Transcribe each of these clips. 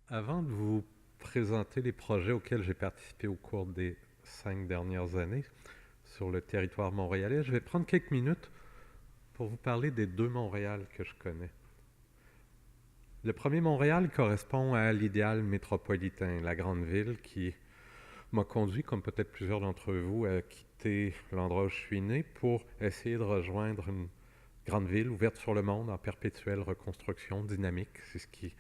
Avant de vous présenter les projets auxquels j'ai participé au cours des 5 dernières années sur le territoire montréalais, je vais prendre quelques minutes pour vous parler des deux Montréal que je connais. Le premier Montréal correspond à l'idéal métropolitain, la grande ville qui m'a conduit, comme peut-être plusieurs d'entre vous, à quitter l'endroit où je suis né pour essayer de rejoindre une grande ville ouverte sur le monde en perpétuelle reconstruction dynamique. C'est ce qui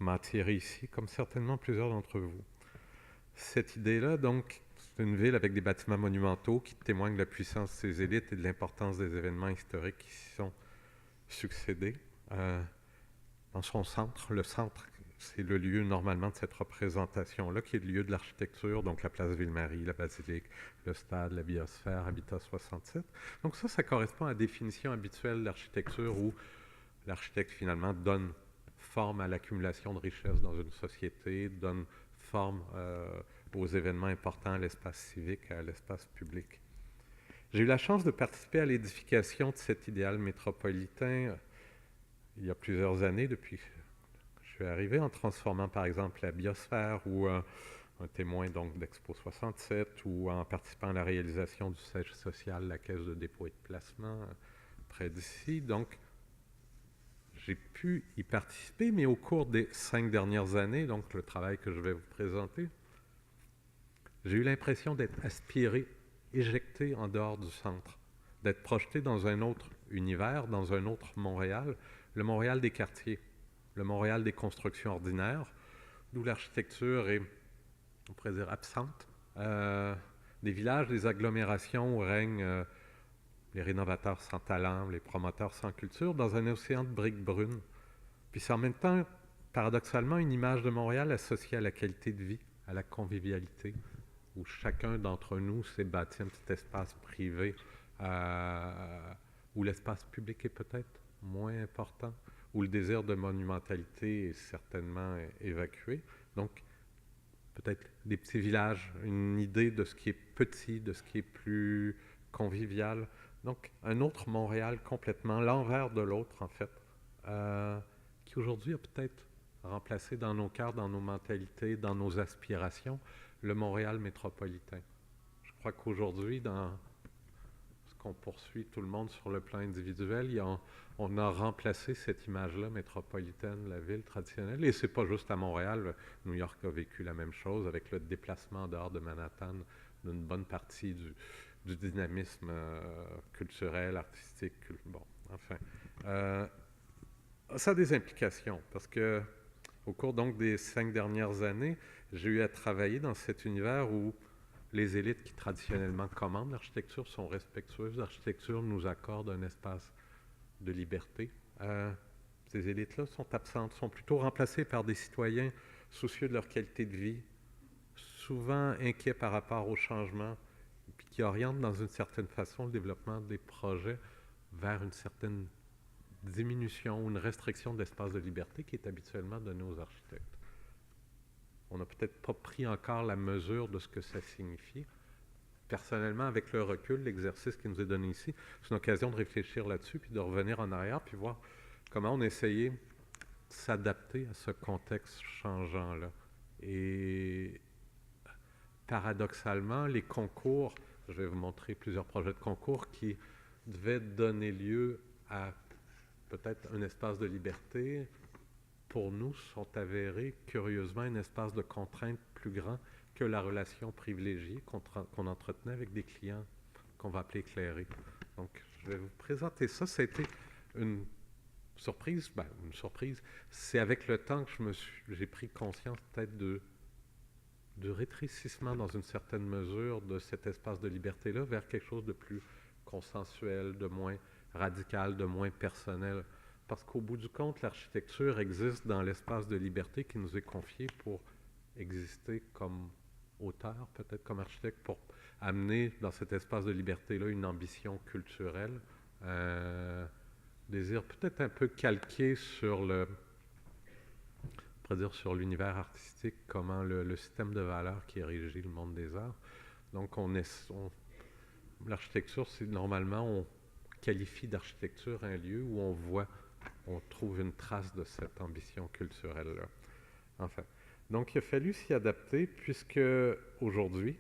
m'a attiré ici, comme certainement plusieurs d'entre vous. Cette idée-là, donc, c'est une ville avec des bâtiments monumentaux qui témoignent de la puissance de ses élites et de l'importance des événements historiques qui s'y sont succédés. Dans son centre, le centre, c'est le lieu normalement de cette représentation-là, qui est le lieu de l'architecture, donc la place Ville-Marie, la basilique, le stade, la biosphère, Habitat 67. Donc ça correspond à la définition habituelle d'architecture où l'architecte finalement donne forme à l'accumulation de richesses dans une société, donne forme aux événements importants, à l'espace civique, à l'espace public. J'ai eu la chance de participer à l'édification de cet idéal métropolitain il y a plusieurs années, depuis que je suis arrivé, en transformant par exemple la biosphère ou un témoin donc d'Expo 67 ou en participant à la réalisation du siège social, la caisse de dépôt et de placement près d'ici. Donc, j'ai pu y participer, mais au cours des 5 dernières années, donc le travail que je vais vous présenter, j'ai eu l'impression d'être aspiré, éjecté en dehors du centre, d'être projeté dans un autre univers, dans un autre Montréal, le Montréal des quartiers, le Montréal des constructions ordinaires, d'où l'architecture est, on pourrait dire, absente, des villages, des agglomérations où règnent les rénovateurs sans talent, les promoteurs sans culture, dans un océan de briques brunes. Puis c'est en même temps, paradoxalement, une image de Montréal associée à la qualité de vie, à la convivialité, où chacun d'entre nous s'est bâti un petit espace privé, où l'espace public est peut-être moins important, où le désir de monumentalité est certainement évacué. Donc, peut-être des petits villages, une idée de ce qui est petit, de ce qui est plus convivial. Donc, un autre Montréal complètement, l'envers de l'autre, en fait, qui aujourd'hui a peut-être remplacé dans nos cœurs, dans nos mentalités, dans nos aspirations, le Montréal métropolitain. Je crois qu'aujourd'hui, dans ce qu'on poursuit tout le monde sur le plan individuel, on a remplacé cette image-là métropolitaine de la ville traditionnelle. Et c'est pas juste à Montréal. New York a vécu la même chose avec le déplacement en dehors de Manhattan d'une bonne partie du dynamisme culturel, artistique. Bon, enfin. Ça a des implications parce que au cours donc des 5 dernières années, j'ai eu à travailler dans cet univers où les élites qui traditionnellement commandent l'architecture sont respectueuses. L'architecture nous accorde un espace de liberté. Ces élites-là sont absentes, sont plutôt remplacées par des citoyens soucieux de leur qualité de vie, souvent inquiets par rapport au changement, puis qui orientent dans une certaine façon le développement des projets vers une certaine diminution ou une restriction de l'espace de liberté qui est habituellement donné aux architectes. On n'a peut-être pas pris encore la mesure de ce que ça signifie. Personnellement, avec le recul, l'exercice qui nous est donné ici, c'est une occasion de réfléchir là-dessus, puis de revenir en arrière, puis voir comment on essayait de s'adapter à ce contexte changeant-là. Et paradoxalement, les concours, je vais vous montrer plusieurs projets de concours qui devaient donner lieu à peut-être un espace de liberté, pour nous, sont avérés curieusement un espace de contrainte plus grand que la relation privilégiée qu'on entretenait avec des clients qu'on va appeler éclairés. Donc, je vais vous présenter ça. Ça a été une surprise. Ben, une surprise. C'est avec le temps que j'ai pris conscience peut-être du rétrécissement dans une certaine mesure de cet espace de liberté-là vers quelque chose de plus consensuel, de moins radical, de moins personnel. Parce qu'au bout du compte, l'architecture existe dans l'espace de liberté qui nous est confié pour exister comme auteur, peut-être comme architecte, pour amener dans cet espace de liberté-là une ambition culturelle, un désir peut-être un peu calqué sur sur l'univers artistique, comment le système de valeurs qui régit le monde des arts. Donc, l'architecture, c'est normalement, on qualifie d'architecture un lieu où on trouve une trace de cette ambition culturelle-là. Enfin, Donc, il a fallu s'y adapter puisque aujourd'hui,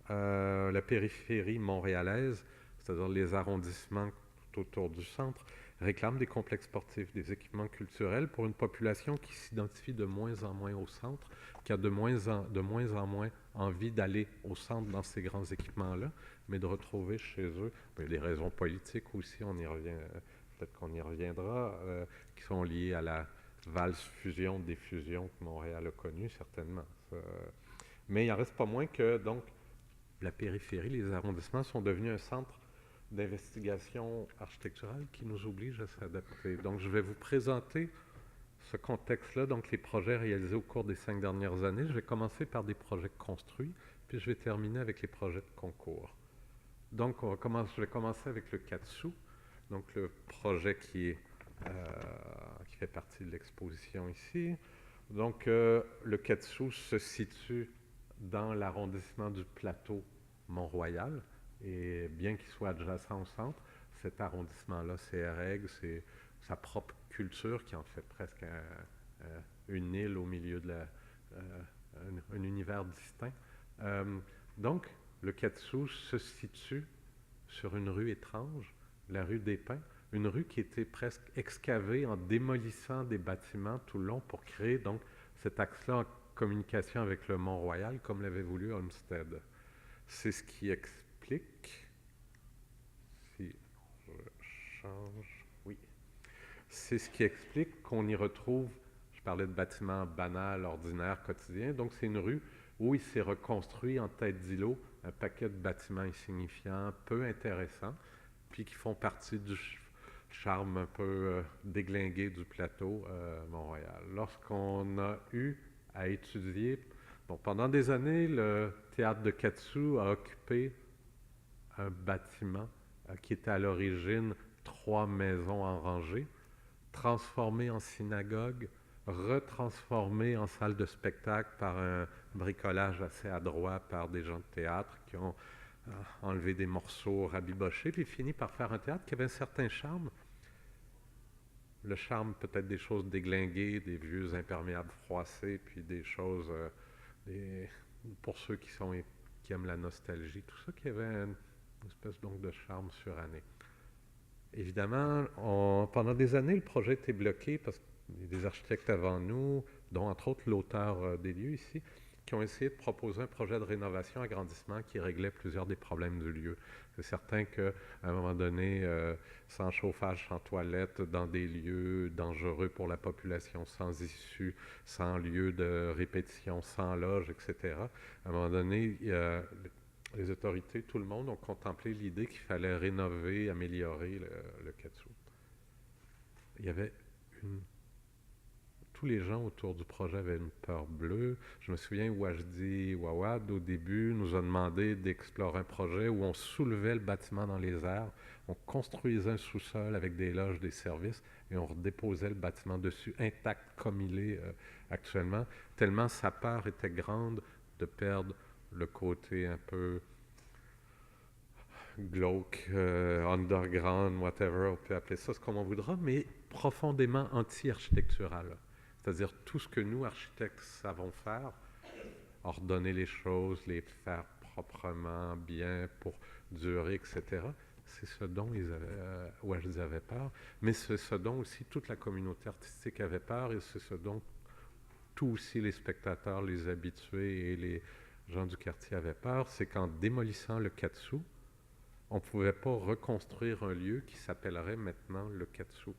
la périphérie montréalaise, c'est-à-dire les arrondissements tout autour du centre, réclament des complexes sportifs, des équipements culturels pour une population qui s'identifie de moins en moins au centre, qui a de moins en moins envie d'aller au centre dans ces grands équipements-là, mais de retrouver chez eux il y a des raisons politiques aussi, on y revient, peut-être qu'on y reviendra, qui sont liées à la valse fusion-diffusion que Montréal a connue, certainement. Mais il n'en reste pas moins que, donc, la périphérie, les arrondissements sont devenus un centre d'investigation architecturale qui nous oblige à s'adapter. Donc, je vais vous présenter ce contexte-là, donc les projets réalisés au cours des 5 dernières années. Je vais commencer par des projets construits, puis je vais terminer avec les projets de concours. Donc, je vais commencer avec le Katsu, donc le projet qui fait partie de l'exposition ici. Donc, le Katsu se situe dans l'arrondissement du plateau Mont-Royal, et bien qu'il soit adjacent au centre, cet arrondissement-là, CREG, c'est sa propre culture qui en fait presque une île au milieu de un univers distinct. Donc, le Katsu se situe sur une rue étrange, la rue des Pins, une rue qui était presque excavée en démolissant des bâtiments tout le long pour créer donc cet axe-là en communication avec le Mont-Royal, comme l'avait voulu Olmsted. C'est ce qui explique, si je change, oui, c'est ce qui explique qu'on y retrouve, je parlais de bâtiments banals, ordinaires, quotidiens, donc c'est une rue où il s'est reconstruit en tête d'îlot un paquet de bâtiments insignifiants, peu intéressants, puis qui font partie du charme un peu déglingué du plateau Mont-Royal. Lorsqu'on a eu à étudier, bon, pendant des années, le théâtre de Katsu a occupé un bâtiment qui était à l'origine 3 maisons en rangée, transformé en synagogue, retransformé en salle de spectacle par un bricolage assez adroit par des gens de théâtre qui ont enlevé des morceaux rabibochés, puis fini par faire un théâtre qui avait un certain charme. Le charme peut-être des choses déglinguées, des vieux imperméables froissés, puis des choses, pour ceux qui aiment la nostalgie, tout ça qui avait une espèce donc de charme suranné. Évidemment, pendant des années, le projet était bloqué parce qu'il y a des architectes avant nous, dont entre autres l'auteur des lieux ici, qui ont essayé de proposer un projet de rénovation, agrandissement qui réglait plusieurs des problèmes du lieu. C'est certain qu'à un moment donné, sans chauffage, sans toilette, dans des lieux dangereux pour la population, sans issue, sans lieu de répétition, sans loge, etc., à un moment donné, les autorités, tout le monde ont contemplé l'idée qu'il fallait rénover, améliorer le Katsu. Il y avait tous les gens autour du projet avaient une peur bleue. Je me souviens, Wajdi Wawad, au début, nous a demandé d'explorer un projet où on soulevait le bâtiment dans les airs, on construisait un sous-sol avec des loges, des services, et on redéposait le bâtiment dessus, intact comme il est actuellement, tellement sa peur était grande de perdre le côté un peu glauque, underground, whatever, on peut appeler ça ce qu'on voudra, mais profondément anti-architectural. C'est-à-dire tout ce que nous, architectes, savons faire, ordonner les choses, les faire proprement, bien, pour durer, etc., c'est ce dont ils avaient peur, mais c'est ce dont aussi toute la communauté artistique avait peur, et c'est ce dont tous aussi les spectateurs, les habitués et les gens du quartier avaient peur, c'est qu'en démolissant le Katsu, on ne pouvait pas reconstruire un lieu qui s'appellerait maintenant le Katsu.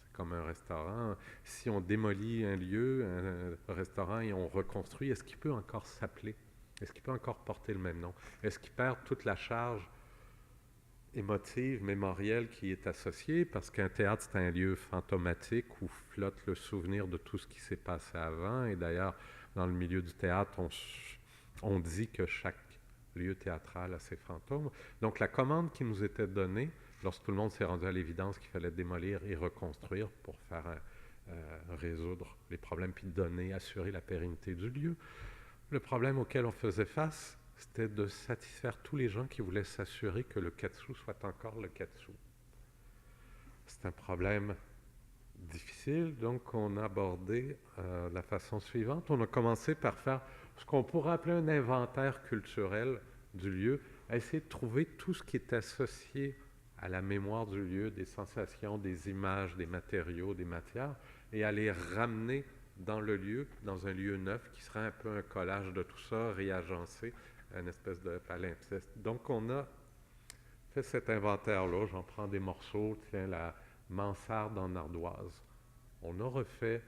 C'est comme un restaurant. Si on démolit un lieu, un restaurant, et on reconstruit, est-ce qu'il peut encore s'appeler? Est-ce qu'il peut encore porter le même nom? Est-ce qu'il perd toute la charge émotive, mémorielle qui est associée? Parce qu'un théâtre, c'est un lieu fantomatique où flotte le souvenir de tout ce qui s'est passé avant. Et d'ailleurs, dans le milieu du théâtre, on dit que chaque lieu théâtral à ses fantômes. Donc la commande qui nous était donnée, lorsque tout le monde s'est rendu à l'évidence qu'il fallait démolir et reconstruire pour faire résoudre les problèmes, puis assurer la pérennité du lieu, le problème auquel on faisait face, c'était de satisfaire tous les gens qui voulaient s'assurer que le Katsu soit encore le Katsu. C'est un problème difficile. Donc, on a abordé de la façon suivante. On a commencé par faire ce qu'on pourrait appeler un inventaire culturel du lieu, à essayer de trouver tout ce qui est associé à la mémoire du lieu, des sensations, des images, des matériaux, des matières, et à les ramener dans le lieu, dans un lieu neuf, qui serait un peu un collage de tout ça, réagencé, une espèce de palimpseste. Donc, on a fait cet inventaire-là. J'en prends des morceaux, tiens, la mansarde en ardoise. On a refait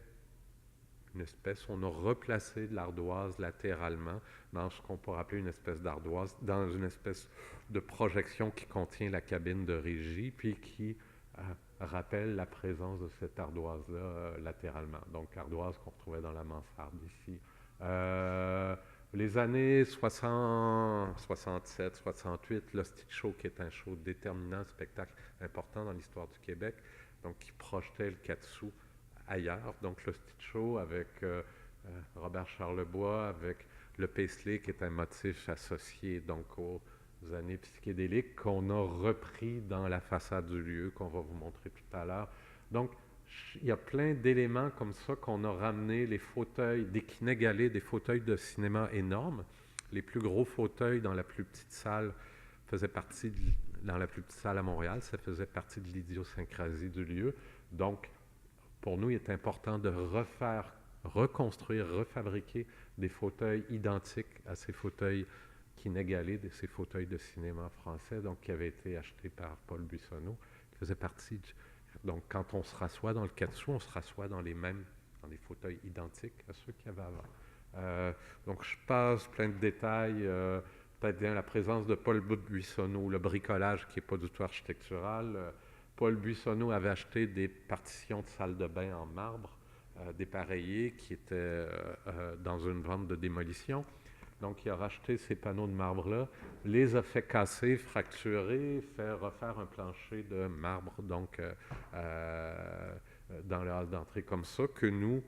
une espèce, on a replacé de l'ardoise latéralement dans ce qu'on pourrait appeler une espèce d'ardoise, dans une espèce de projection qui contient la cabine de régie, puis qui rappelle la présence de cette ardoise-là latéralement. Donc, ardoise qu'on retrouvait dans la mansarde ici. Les années 60, 67, 68, l'Hostie Show, qui est un show déterminant, un spectacle important dans l'histoire du Québec, donc qui projetait le Katsu ailleurs. Donc le Stitch Show avec Robert Charlebois, avec le Paisley, qui est un motif associé donc aux années psychédéliques, qu'on a repris dans la façade du lieu, qu'on va vous montrer tout à l'heure. Donc, il y a plein d'éléments comme ça qu'on a ramené, les fauteuils, des Kinégalais, des fauteuils de cinéma énormes. Les plus gros fauteuils dans la plus petite salle faisaient partie, dans la plus petite salle à Montréal, ça faisait partie de l'idiosyncrasie du lieu. Donc, pour nous, il est important de refaire, reconstruire, refabriquer des fauteuils identiques à ces fauteuils Kinégalais, ces fauteuils de cinéma français, donc qui avaient été achetés par Paul Buissonneau, qui faisait partie du... Donc, quand on se rassoit dans le Katsu, on se rassoit dans les mêmes, dans des fauteuils identiques à ceux qu'il y avait avant. Donc, je passe plein de détails, peut-être bien la présence de Paul Buissonneau, le bricolage qui n'est pas du tout architectural. Paul Buissonneau avait acheté des partitions de salle de bain en marbre, dépareillées, qui étaient dans une vente de démolition. Donc, il a racheté ces panneaux de marbre-là, les a fait casser, fracturer, fait refaire un plancher de marbre, donc dans le hall d'entrée comme ça, que nous,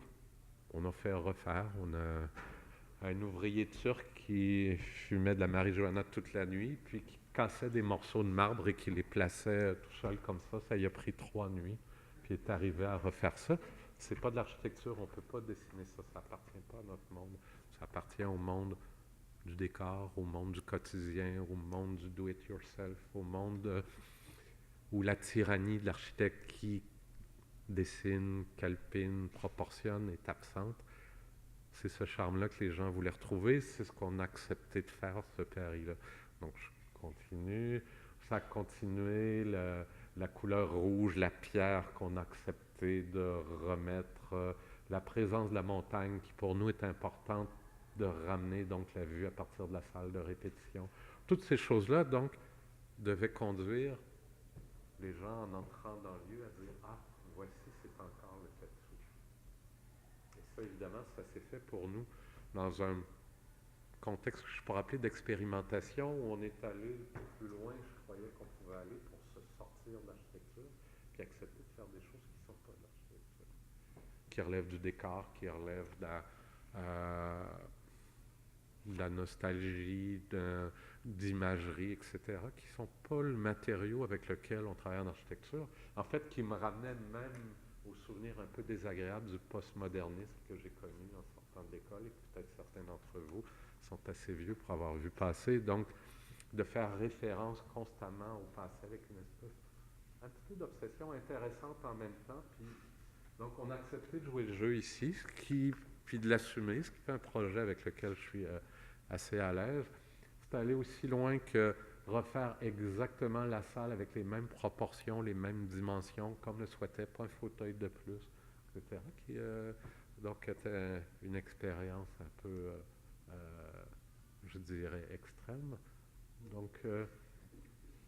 on a fait refaire. On a un ouvrier turc qui fumait de la marijuana toute la nuit, puis qui cassait des morceaux de marbre et qui les plaçait tout seul comme ça. Ça y a pris 3 nuits, puis il est arrivé à refaire ça. C'est pas de l'architecture, on ne peut pas dessiner ça, ça appartient pas à notre monde. Ça appartient au monde du décor, au monde du quotidien, au monde du do-it-yourself, au monde où la tyrannie de l'architecte qui dessine, calpine, proportionne est absente. C'est ce charme-là que les gens voulaient retrouver, c'est ce qu'on a accepté de faire, ce pari-là. Donc je continue, ça a continué, la couleur rouge, la pierre qu'on a accepté de remettre, la présence de la montagne qui pour nous est importante, de ramener donc la vue à partir de la salle de répétition. Toutes ces choses-là, donc, devaient conduire les gens en entrant dans le lieu à dire « Ah, voici, c'est encore le Katsu ». Et ça, évidemment, ça s'est fait pour nous dans un contexte que je pourrais appeler d'expérimentation, où on est allé plus loin, je croyais qu'on pouvait aller pour se sortir de l'architecture, puis accepter de faire des choses qui ne sont pas de l'architecture, qui relèvent du décor, qui relèvent de la nostalgie, d'imagerie, etc., qui ne sont pas le matériau avec lequel on travaille en architecture, en fait, qui me ramenait même au souvenir un peu désagréable du postmodernisme que j'ai connu en sortant de l'école, et peut-être certains d'entre vous sont assez vieux pour avoir vu passer, donc de faire référence constamment au passé avec une espèce un petit peu d'obsession intéressante en même temps, puis donc on a accepté de jouer le jeu ici, puis de l'assumer, ce qui fait un projet avec lequel je suis assez à l'aise. C'est aller aussi loin que refaire exactement la salle avec les mêmes proportions, les mêmes dimensions, comme le souhaitait, pas un fauteuil de plus, etc. Qui, donc, était une expérience un peu, je dirais, extrême. Donc,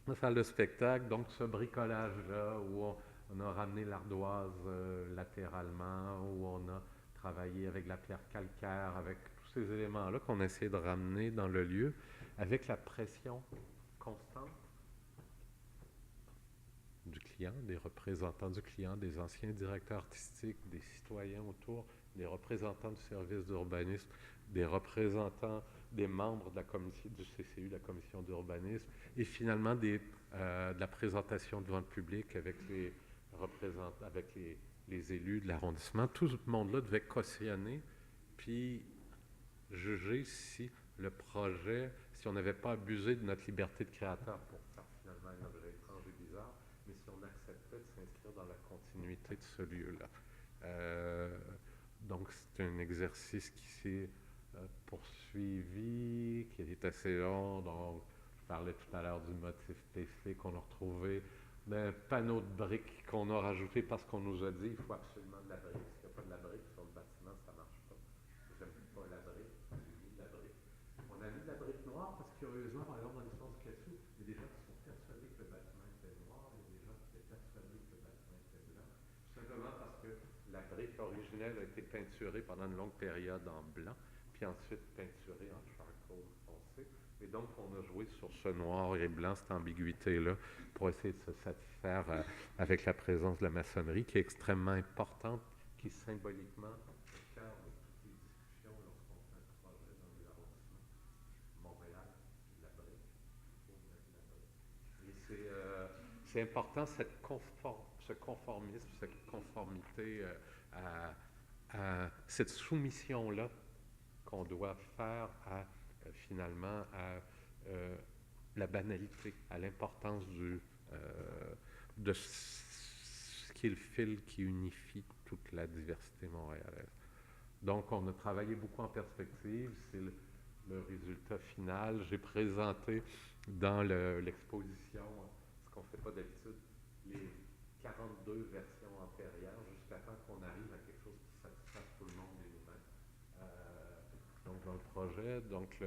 la salle de spectacle, donc ce bricolage-là, où on a ramené l'ardoise latéralement, où on a travaillé avec la pierre calcaire, avec tous ces éléments-là qu'on a essayé de ramener dans le lieu, avec la pression constante du client, des représentants du client, des anciens directeurs artistiques, des citoyens autour, des représentants du service d'urbanisme, des représentants, des membres de la commission, du CCU, de la commission d'urbanisme, et finalement de la présentation devant le public avec les représentants, avec les les élus de l'arrondissement, tout ce monde-là devait cautionner, puis juger si le projet, si on n'avait pas abusé de notre liberté de créateur pour faire finalement un objet étrange et bizarre, mais si on acceptait de s'inscrire dans la continuité de ce lieu-là. Donc c'est un exercice qui s'est poursuivi, qui est assez long. Donc je parlais tout à l'heure du motif PC qu'on a retrouvé, d'un panneau de briques qu'on a rajouté parce qu'on nous a dit il faut absolument de la brique. S'il n'y a pas de la brique sur le bâtiment, ça ne marche pas. J'aime pas la brique, j'ai mis de la brique. On a mis de la brique noire parce que curieusement, par exemple, dans l'histoire du cassou, il y a des gens qui sont persuadés que le bâtiment était noir, il y a des gens qui étaient persuadés que le bâtiment était blanc. Tout simplement parce que la brique originelle a été peinturée pendant une longue période en blanc, puis ensuite peinturée en charcoal foncé. Et donc, on a joué sur ce noir et blanc, cette ambiguïté-là, pour essayer de se satisfaire avec la présence de la maçonnerie, qui est extrêmement importante, qui symboliquement est au cœur de toutes les discussions lorsqu'on fait un projet dans les arrondissements. Montréal, la brique, il faut mettre la brique. Et c'est important, ce conformisme, cette conformité à cette soumission-là qu'on doit faire à finalement à la banalité, à l'importance de ce qui est le fil qui unifie toute la diversité montréalaise. Donc, on a travaillé beaucoup en perspective, c'est le résultat final. J'ai présenté dans l'exposition, ce qu'on ne fait pas d'habitude, les 42 versions antérieures, jusqu'à temps qu'on arrive à quelque chose qui satisfasse tout le monde et nous-mêmes. Donc, dans le projet, donc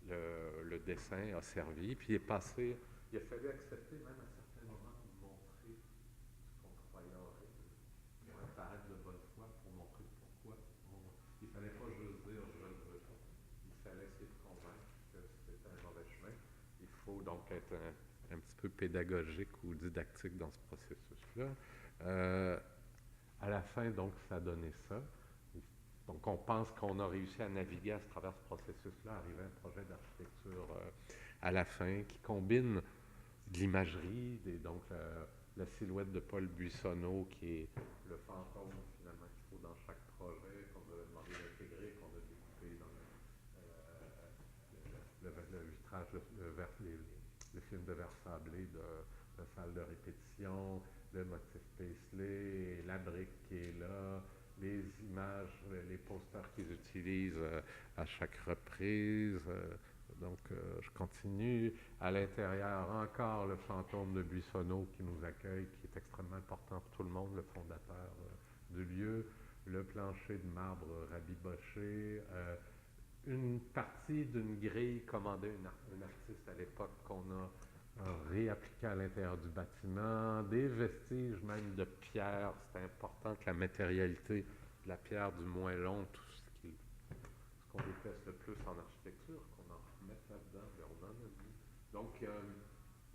le dessin a servi, puis il est passé, il a fallu accepter même à certains moments de montrer ce qu'on croyait horrible, pour apparaître de bonne foi, pour montrer pourquoi. Il ne fallait pas juste dire je ne le veux pas, il fallait essayer de convaincre que c'était un mauvais chemin. Il faut donc être un petit peu pédagogique ou didactique dans ce processus-là. À la fin, donc, ça a donné ça. Donc, on pense qu'on a réussi à naviguer à travers ce processus-là, arriver à un projet d'architecture à la fin qui combine de l'imagerie, donc la silhouette de Paul Buissonneau, qui est le fantôme, finalement, qu'il faut dans chaque projet, qu'on a demandé d'intégrer, qu'on a découpé dans le vitrage, le film de verre sablé de la salle de répétition, le motif Paisley, la brique qui est là, les images, les posters qu'ils utilisent à chaque reprise. Donc, je continue. À l'intérieur, encore le fantôme de Buissonneau qui nous accueille, qui est extrêmement important pour tout le monde, le fondateur du lieu. Le plancher de marbre rabiboché. Une partie d'une grille commandée un artiste à l'époque qu'on a réappliqué à l'intérieur du bâtiment, des vestiges même de pierre. C'est important que la matérialité de la pierre du moellon, tout ce qu'on déteste le plus en architecture, qu'on en remette là-dedans, bien, on en a mis. Donc, il y a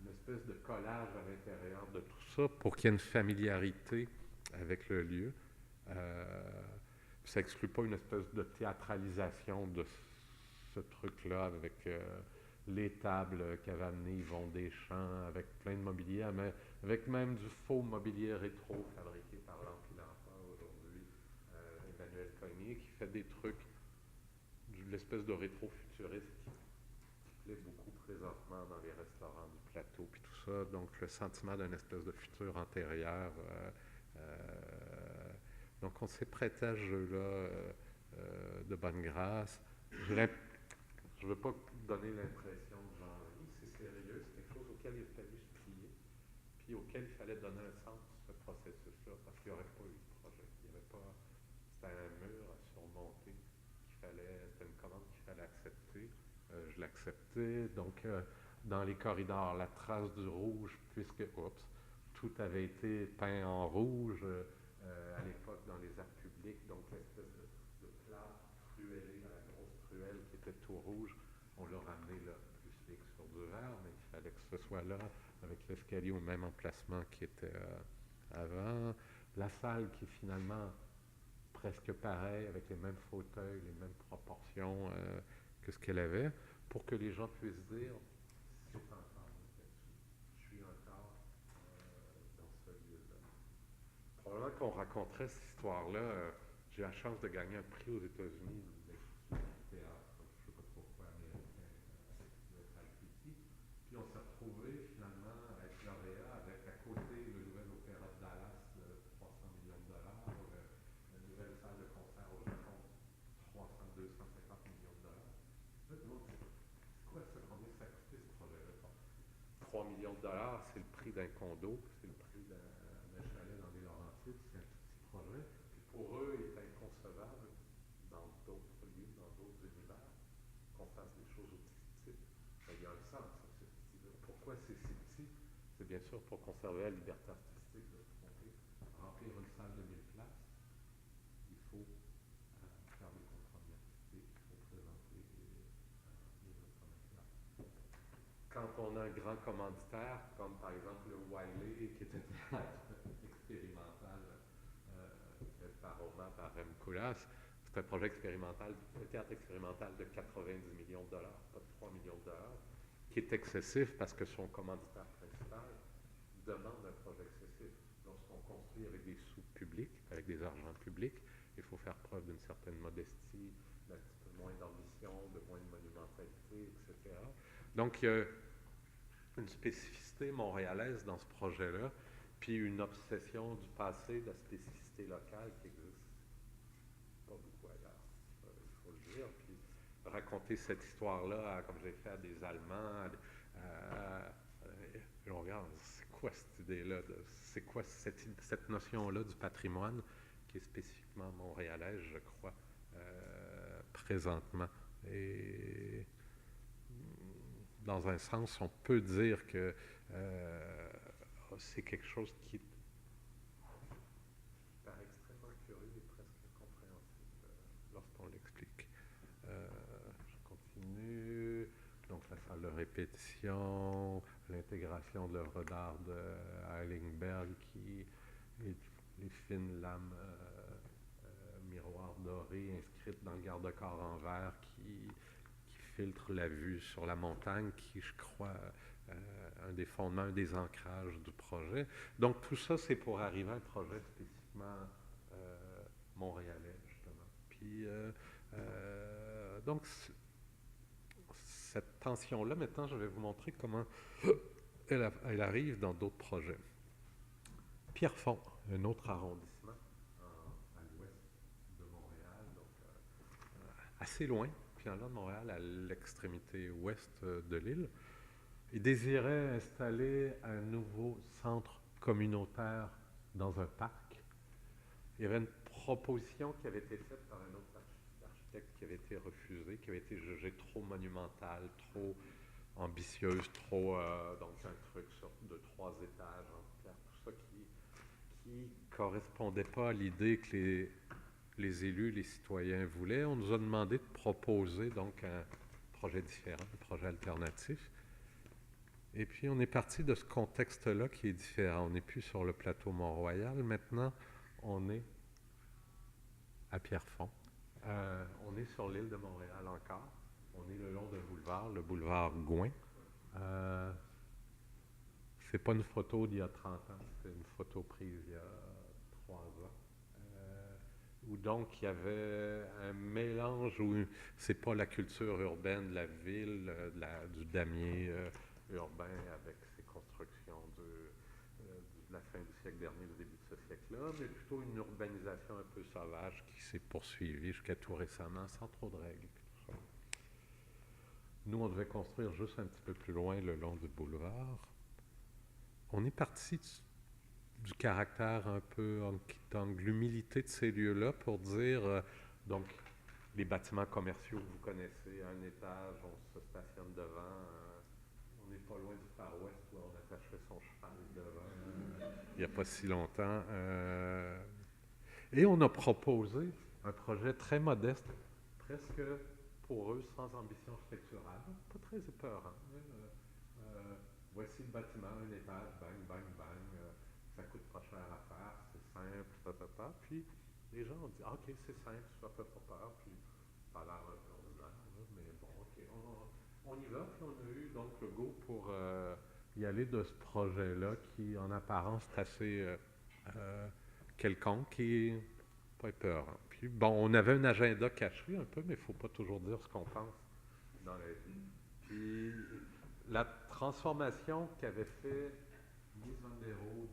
une espèce de collage à l'intérieur de tout ça pour qu'il y ait une familiarité avec le lieu. Ça n'exclut pas une espèce de théâtralisation de ce truc-là avec les tables qu'avait amené Yvon Deschamps, avec plein de mobilier, mais avec même du faux mobilier rétro fabriqué par l'Empire aujourd'hui, Emmanuel Cognier, qui fait des trucs de l'espèce de rétro-futuriste qui plaît beaucoup présentement dans les restaurants du plateau, puis tout ça. Donc, le sentiment d'une espèce de futur antérieur. Donc, on s'est prêté à ce jeu-là de bonne grâce. Je ne veux pas donner l'impression de genre, c'est sérieux, c'est quelque chose auquel il a fallu se plier, puis auquel il fallait donner un sens à ce processus-là, parce qu'il n'y aurait pas eu de projet. Il y avait pas, c'était un mur à surmonter, c'était une commande qu'il fallait accepter. Je l'acceptais, donc dans les corridors, la trace du rouge, puisque, tout avait été peint en rouge à l'époque dans les arts publics, donc l'espèce de plâtre truellé, la grosse truelle qui était tout rouge, on l'a ramené là, plus slick sur du verre, mais il fallait que ce soit là, avec l'escalier au même emplacement qui était avant. La salle qui est finalement presque pareil, avec les mêmes fauteuils, les mêmes proportions que ce qu'elle avait, pour que les gens puissent dire c'est encore je suis encore dans ce lieu-là. Probablement qu'on raconterait cette histoire-là. J'ai eu la chance de gagner un prix aux États-Unis de théâtre, je ne sais pas trop pourquoi, américain, de Tahiti. Puis on s'est retrouvé finalement à être lauréat avec à côté le nouvel opéra de Dallas de 300 millions de dollars, la nouvelle salle de concert au Japon, 250 millions de dollars. Là, tout le monde dit, c'est quoi ça? Combien ça a coûté ce projet-là? 3 millions de dollars, c'est le prix d'un condo, c'est le prix d'un chalet dans les Laurentides, c'est un tout petit projet. Puis pour eux, il est inconcevable dans d'autres lieux, dans d'autres univers, qu'on fasse des choses aussi petites. Il y a un sens, ce petit-là. Pourquoi c'est si petit? C'est bien sûr pour conserver la liberté artistique de se tromper. Remplir une salle de 1000 places, il faut faire des compromis artistiques, il faut présenter des œuvres commerciales. Quand on a un grand commanditaire, comme par exemple le Wiley, qui était un théâtre expérimental fait par Roma, par Rem Koolhaas, c'est un projet expérimental, un théâtre expérimental de 90 millions de dollars, pas de 3 millions de dollars, qui est excessif parce que son commanditaire principal demande un projet excessif. Lorsqu'on construit avec des sous publics, avec des argents publics, il faut faire preuve d'une certaine modestie, d'un petit peu moins d'ambition, de moins de monumentalité, etc. Donc, il y a une spécificité montréalaise dans ce projet-là, puis une obsession du passé, de la spécificité locale qui existe pas beaucoup ailleurs, il faut le dire. Puis raconter cette histoire-là, comme j'ai fait à des Allemands, on regarde, c'est quoi cette idée-là, c'est quoi cette notion-là du patrimoine qui est spécifiquement montréalaise, je crois, présentement. Et dans un sens, on peut dire que c'est quelque chose qui paraît extrêmement curieux et presque incompréhensible lorsqu'on l'explique. Je continue. Donc la salle de répétition, l'intégration de l'œuvre d'art de Heilingberg, qui est les fines lames miroirs dorés inscrites dans le garde-corps en verre qui filtre la vue sur la montagne, qui, je crois, un des fondements, un des ancrages du projet. Donc tout ça, c'est pour arriver à un projet spécifiquement montréalais, justement. Puis, donc, cette tension-là, maintenant, je vais vous montrer comment elle arrive dans d'autres projets. Pierrefonds, un autre arrondissement à l'ouest de Montréal, donc assez loin, finalement, de Montréal, à l'extrémité ouest de l'île. Il désirait installer un nouveau centre communautaire dans un parc. Il y avait une proposition qui avait été faite par un autre architecte qui avait été refusée, qui avait été jugée trop monumentale, trop ambitieuse, trop donc un truc sur de 3 étages en pierre, tout ça qui correspondait pas à l'idée que les élus, les citoyens voulaient. On nous a demandé de proposer donc un projet différent, un projet alternatif. Et puis on est parti de ce contexte-là qui est différent. On n'est plus sur le plateau Mont-Royal. Maintenant, on est à Pierrefonds. On est sur l'île de Montréal encore. On est le long d'un boulevard, le boulevard Gouin. C'est pas une photo d'il y a 30 ans, c'est une photo prise il y a 3 ans. Où donc il y avait un mélange où c'est pas la culture urbaine de la ville, du damier urbain avec ses constructions de la fin du siècle dernier, du début de ce siècle-là, mais plutôt une urbanisation un peu sauvage qui s'est poursuivie jusqu'à tout récemment sans trop de règles. Tout ça. Nous, on devait construire juste un petit peu plus loin le long du boulevard. On est parti du caractère un peu de l'humilité de ces lieux-là pour dire, donc, les bâtiments commerciaux que vous connaissez, à un étage, on se stationne devant, on n'est pas loin du Far West où on attachait son cheval devant, il n'y a pas si longtemps. Et on a proposé un projet très modeste, presque pour eux, sans ambition architecturale, pas très épeurant. Voici le bâtiment, un étage, bang, bang, bang, ça coûte pas cher à faire, c'est simple, Puis les gens ont dit, ok, c'est simple, ça fait pas peur, puis ça a l'air un peu ordinaire, mais bon, ok, on y va, puis on a eu donc le go pour y aller de ce projet-là qui, en apparence, est assez quelconque et pas épeurant. Puis bon, on avait un agenda caché un peu, mais il ne faut pas toujours dire ce qu'on pense dans la vie. Puis la transformation qu'avait fait Mies van der Rohe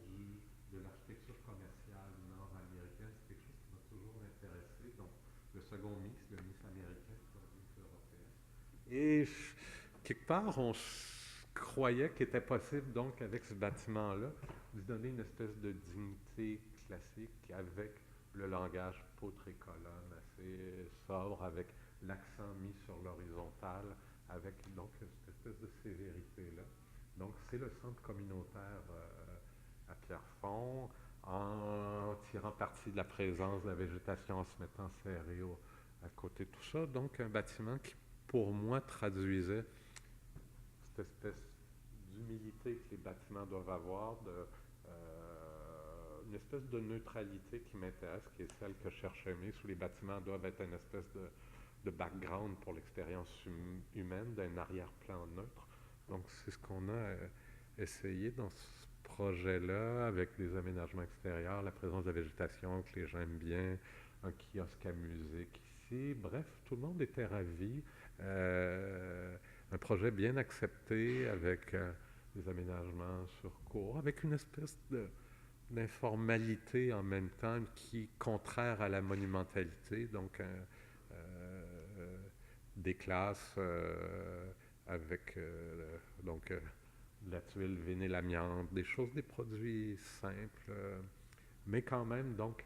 de l'architecture commerciale nord-américaine, c'est quelque chose qui m'a toujours intéressé. Donc, le second Mies, le Mies américain, le Mies européen. Et quelque part, on croyait qu'il était possible, donc, avec ce bâtiment-là, de donner une espèce de dignité classique avec le langage poutre et colonne assez sobre, avec l'accent mis sur l'horizontale, avec donc cette espèce de sévérité-là. Donc, c'est le centre communautaire à Pierrefonds, en tirant parti de la présence de la végétation, en se mettant serré à côté de tout ça. Donc, un bâtiment qui, pour moi, traduisait cette espèce d'humilité que les bâtiments doivent avoir, une espèce de neutralité qui m'intéresse, qui est celle que je cherche à aimer, où les bâtiments doivent être une espèce de background pour l'expérience humaine, d'un arrière-plan neutre. Donc, c'est ce qu'on a essayé dans ce projet-là, avec des aménagements extérieurs, la présence de la végétation que les gens aiment bien, un kiosque à musique ici. Bref, tout le monde était ravi. Un projet bien accepté, avec des aménagements sur cours, avec une espèce d'informalité en même temps qui est contraire à la monumentalité, donc des classes avec donc de la tuile vinyle amiante, des choses, des produits simples, mais quand même donc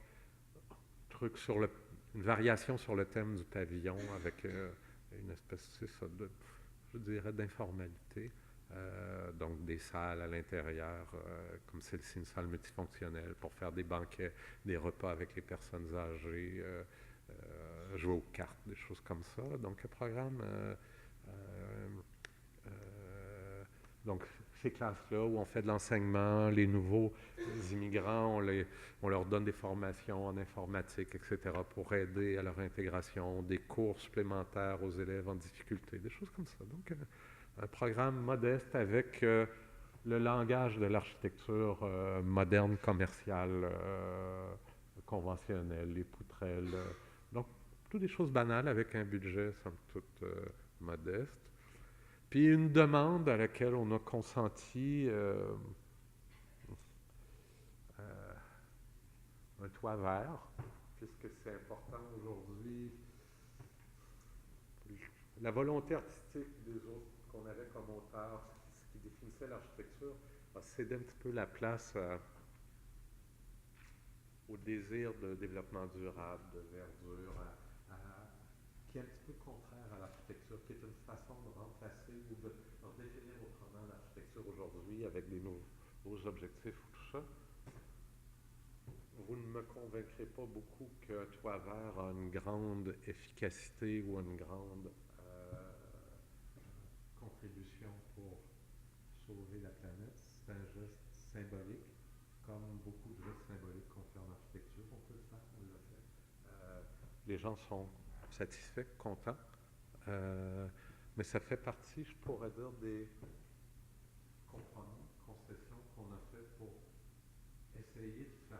truc sur une variation sur le thème du pavillon avec une espèce, c'est ça, je dirais, d'informalité. Donc des salles à l'intérieur, comme celle-ci, une salle multifonctionnelle pour faire des banquets, des repas avec les personnes âgées, jouer aux cartes, des choses comme ça. Donc un programme, donc ces classes-là où on fait de l'enseignement, les nouveaux immigrants, on leur donne des formations en informatique, etc., pour aider à leur intégration, des cours supplémentaires aux élèves en difficulté, des choses comme ça. Donc un programme modeste avec le langage de l'architecture moderne, commerciale, conventionnelle, les poutrelles. Donc, toutes des choses banales avec un budget, somme toute, modeste. Puis une demande à laquelle on a consenti un toit vert, puisque c'est important aujourd'hui. La volonté artistique des autres qu'on avait comme auteurs, ce qui définissait l'architecture, a cédé un petit peu la place au désir de développement durable, de verdure, qui est un petit peu contraire à l'architecture, qui est une façon de remplacer ou de définir autrement l'architecture aujourd'hui avec des nouveaux objectifs ou tout ça. Vous ne me convaincrez pas beaucoup qu'un toit vert a une grande efficacité ou une grande contribution pour sauver la planète. C'est un geste symbolique, comme beaucoup de gestes symboliques qu'on fait en architecture. On peut le faire, on l'a fait. Les gens sont satisfaits, contents, mais ça fait partie, je pourrais dire, des compromis, concessions qu'on a fait pour essayer de faire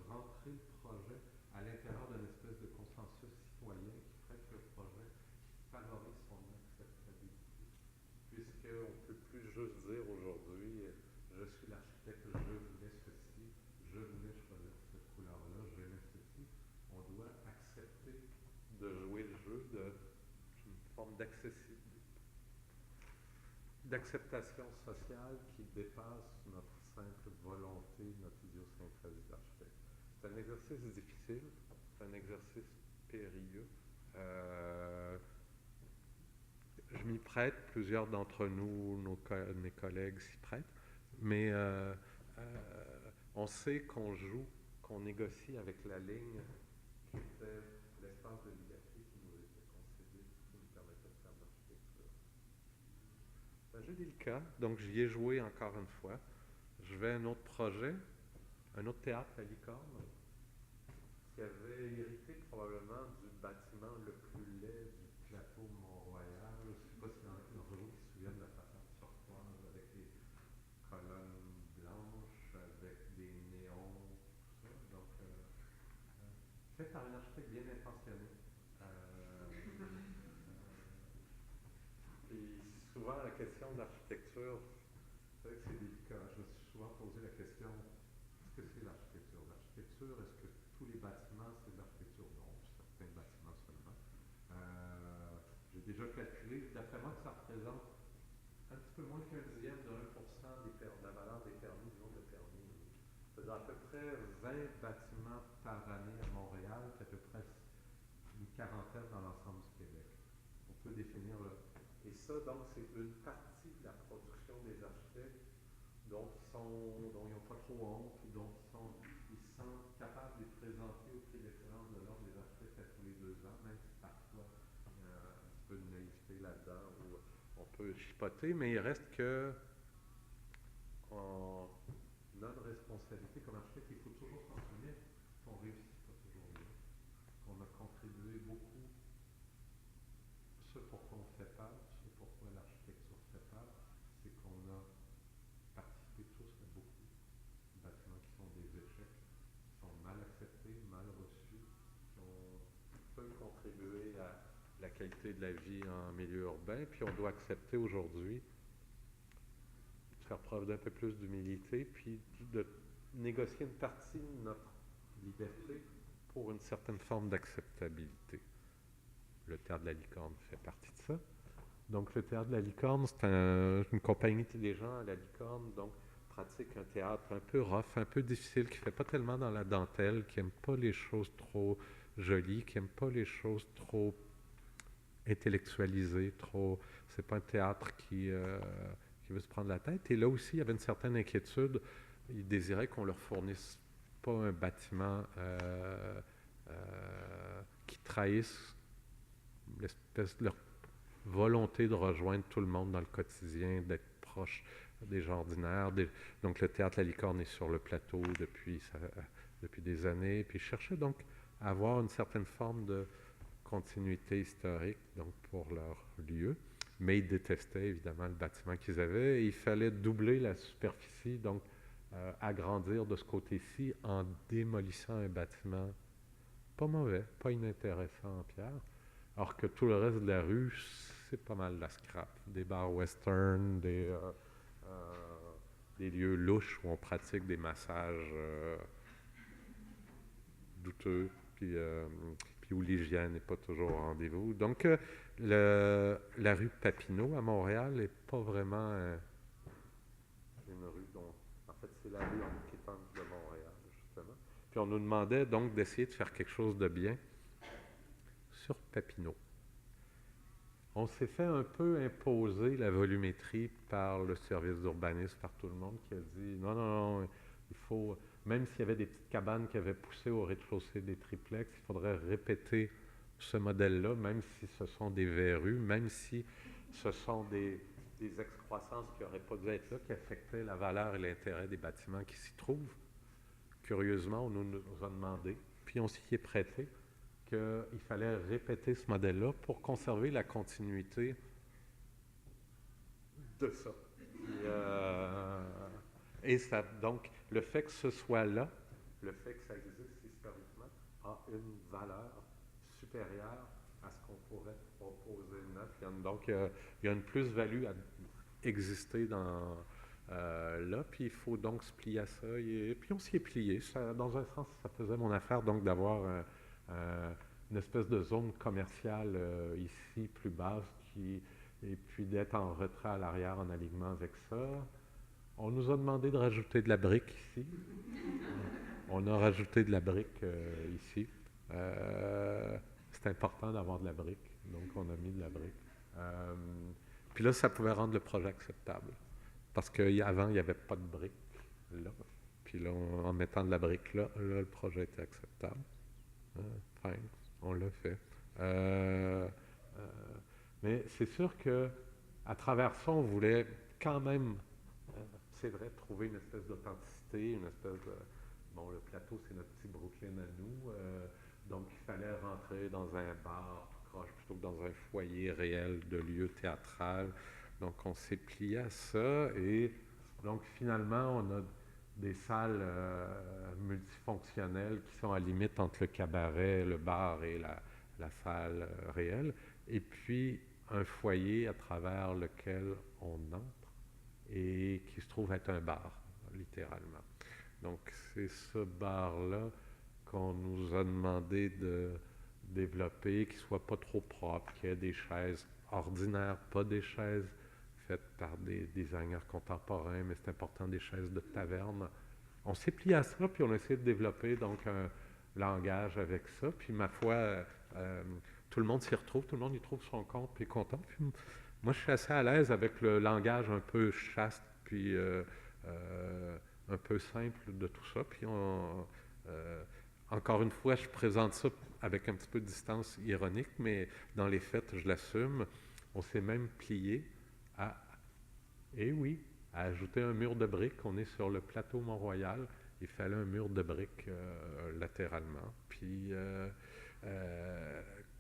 rentrer le projet à l'intérieur d'une espèce de consensus citoyen qui ferait que le projet favorise son acceptabilité. Puisqu'on ne peut plus juste dire aujourd'hui, je suis l'architecte, je voulais ceci, je voulais choisir cette couleur-là, je voulais ceci. On doit accepter de jouer le jeu d'une forme d'acceptation sociale qui dépasse notre simple volonté, notre idiosyncrasie d'architecte. C'est un exercice difficile, c'est un exercice périlleux. Je m'y prête, plusieurs d'entre nous, mes collègues s'y prêtent, mais on sait qu'on joue, qu'on négocie avec la ligne qui était l'espace de liberté qui nous était concédé, qui nous permettait de faire de l'architecture. C'est un jeu délicat, donc j'y ai joué encore une fois. Je vais à un autre projet, un autre théâtre, la Licorne, qui avait hérité probablement du bâtiment le plus laid du plateau Mont-Royal. Je ne sais pas s'il y en a d'entre vous qui se souviennent de la façade turquoise avec les colonnes blanches, avec des néons, tout ça. souvent la question de l'architecture, c'est vrai que c'est délicat. Je me suis souvent posé la question, qu'est-ce que c'est l'architecture? L'architecture, est-ce que tous les bâtiments, c'est de l'architecture? Non, certains bâtiments seulement. J'ai déjà calculé, d'après moi, que ça représente un petit peu moins qu'un dixième de 1% de la valeur des permis, du nombre de permis. C'est-à-dire à peu près 20 bâtiments par année à Montréal, puis à peu près une quarantaine dans l'ensemble du Québec. On peut définir le... Et ça, donc, c'est une partie de la production des architectes dont ils n'ont pas trop honte, ou dont ils se sentent capables de les présenter au prix d'excellence de l'ordre des architectes à tous les 2 ans, même si parfois il y a un petit peu de naïveté là-dedans, où on peut chipoter, mais il reste que en notre responsabilité comme architecte, il faut toujours s'en souvenir qu'on ne réussit pas toujours bien, qu'on a contribué beaucoup. Ce pourquoi on fait peur, ce pourquoi l'architecture fait peur, c'est qu'on a participé tous à beaucoup de bâtiments qui sont des échecs, qui sont mal acceptés, mal reçus, qui ont peu contribué à la qualité de la vie en milieu urbain, puis on doit accepter aujourd'hui de faire preuve d'un peu plus d'humilité, puis de négocier une partie de notre liberté pour une certaine forme d'acceptabilité. Le Théâtre de la Licorne fait partie de ça. Donc le Théâtre de la Licorne, c'est une compagnie des gens à la Licorne, donc pratique un théâtre un peu rough, un peu difficile, qui ne fait pas tellement dans la dentelle, qui n'aime pas les choses trop jolies, qui n'aime pas les choses trop intellectualisées, trop... C'est pas un théâtre qui veut se prendre la tête. Et là aussi, il y avait une certaine inquiétude. Ils désiraient qu'on leur fournisse pas un bâtiment qui trahisse l'espèce de leur volonté de rejoindre tout le monde dans le quotidien, d'être proche des gens ordinaires. Donc le Théâtre La Licorne est sur le plateau depuis des années. Puis je cherchais donc à avoir une certaine forme de continuité historique donc pour leur lieu. Mais ils détestaient évidemment le bâtiment qu'ils avaient. Et il fallait doubler la superficie, donc agrandir de ce côté-ci en démolissant un bâtiment pas mauvais, pas inintéressant en pierre. Alors que tout le reste de la rue, c'est pas mal la scrap. Des bars western, des lieux louches où on pratique des massages douteux, puis où l'hygiène n'est pas toujours au rendez-vous. Donc, la rue Papineau à Montréal n'est pas vraiment une rue dont... En fait, c'est la rue en quittant de Montréal, justement. Puis on nous demandait donc d'essayer de faire quelque chose de bien sur Papineau. On s'est fait un peu imposer la volumétrie par le service d'urbanisme, par tout le monde, qui a dit non, non, non, il faut, même s'il y avait des petites cabanes qui avaient poussé au rez-de-chaussée des triplex, il faudrait répéter ce modèle-là, même si ce sont des verrues, même si ce sont des excroissances qui n'auraient pas dû être là, qui affectaient la valeur et l'intérêt des bâtiments qui s'y trouvent. Curieusement, on nous a demandé, puis on s'y est prêté, qu'il fallait répéter ce modèle-là pour conserver la continuité de ça. Et ça, donc, le fait que ce soit là, le fait que ça existe historiquement, a une valeur supérieure à ce qu'on pourrait proposer de neuf. Donc, il y a une plus-value à exister là, puis il faut donc se plier à ça. Et puis on s'y est plié. Ça, dans un sens, ça faisait mon affaire donc d'avoir une espèce de zone commerciale ici, plus basse, et puis d'être en retrait à l'arrière en alignement avec ça. On nous a demandé de rajouter de la brique ici. On a rajouté de la brique ici. C'est important d'avoir de la brique, donc on a mis de la brique. Puis là, ça pouvait rendre le projet acceptable. Parce qu'avant, il n'y avait pas de brique là. Puis là, en mettant de la brique là, le projet était acceptable. Fine, on l'a fait. Mais c'est sûr qu'à travers ça, on voulait quand même, c'est vrai, trouver une espèce d'authenticité, une espèce de... Bon, le plateau, c'est notre petit Brooklyn à nous. Donc, il fallait rentrer dans un bar proche plutôt que dans un foyer réel de lieu théâtral. Donc, on s'est plié à ça. Et donc, finalement, on a des salles multifonctionnelles qui sont à la limite entre le cabaret, le bar et la salle réelle. Et puis, un foyer à travers lequel on entre et qui se trouve être un bar, littéralement. Donc c'est ce bar-là qu'on nous a demandé de développer, qu'il ne soit pas trop propre, qu'il y ait des chaises ordinaires, pas des chaises faites par des designers contemporains, mais c'est important des chaises de taverne. On s'est plié à ça, puis on a essayé de développer donc un langage avec ça. Puis ma foi, tout le monde s'y retrouve, tout le monde y trouve son compte, puis est content. Puis moi, je suis assez à l'aise avec le langage un peu chaste, puis un peu simple de tout ça. Puis encore une fois, je présente ça avec un petit peu de distance ironique, mais dans les faits, je l'assume. On s'est même plié à, et oui, à ajouter un mur de briques. On est sur le plateau Mont-Royal. Il fallait un mur de briques latéralement. Puis,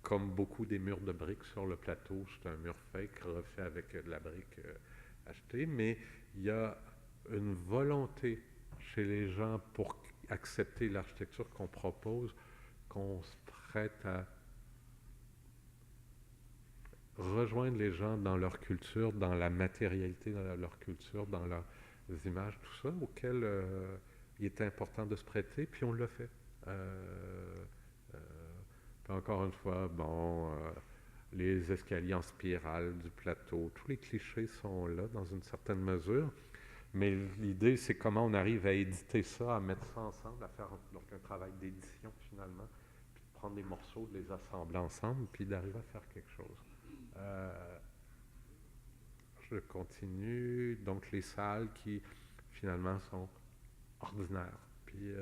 comme beaucoup des murs de briques sur le plateau, c'est un mur fake refait avec de la brique achetée. Mais il y a une volonté chez les gens pour accepter l'architecture qu'on propose, qu'on se prête à rejoindre les gens dans leur culture, dans la matérialité de leur culture, dans leurs images, tout ça, auquel il est important de se prêter, puis on l'a fait. Puis encore une fois, bon, les escaliers en spirale du plateau, tous les clichés sont là dans une certaine mesure, mais l'idée, c'est comment on arrive à éditer ça, à mettre ça ensemble, à faire donc un travail d'édition finalement, puis de prendre des morceaux, de les assembler ensemble, puis d'arriver à faire quelque chose. Je continue. Donc, les salles qui, finalement, sont ordinaires. Puis,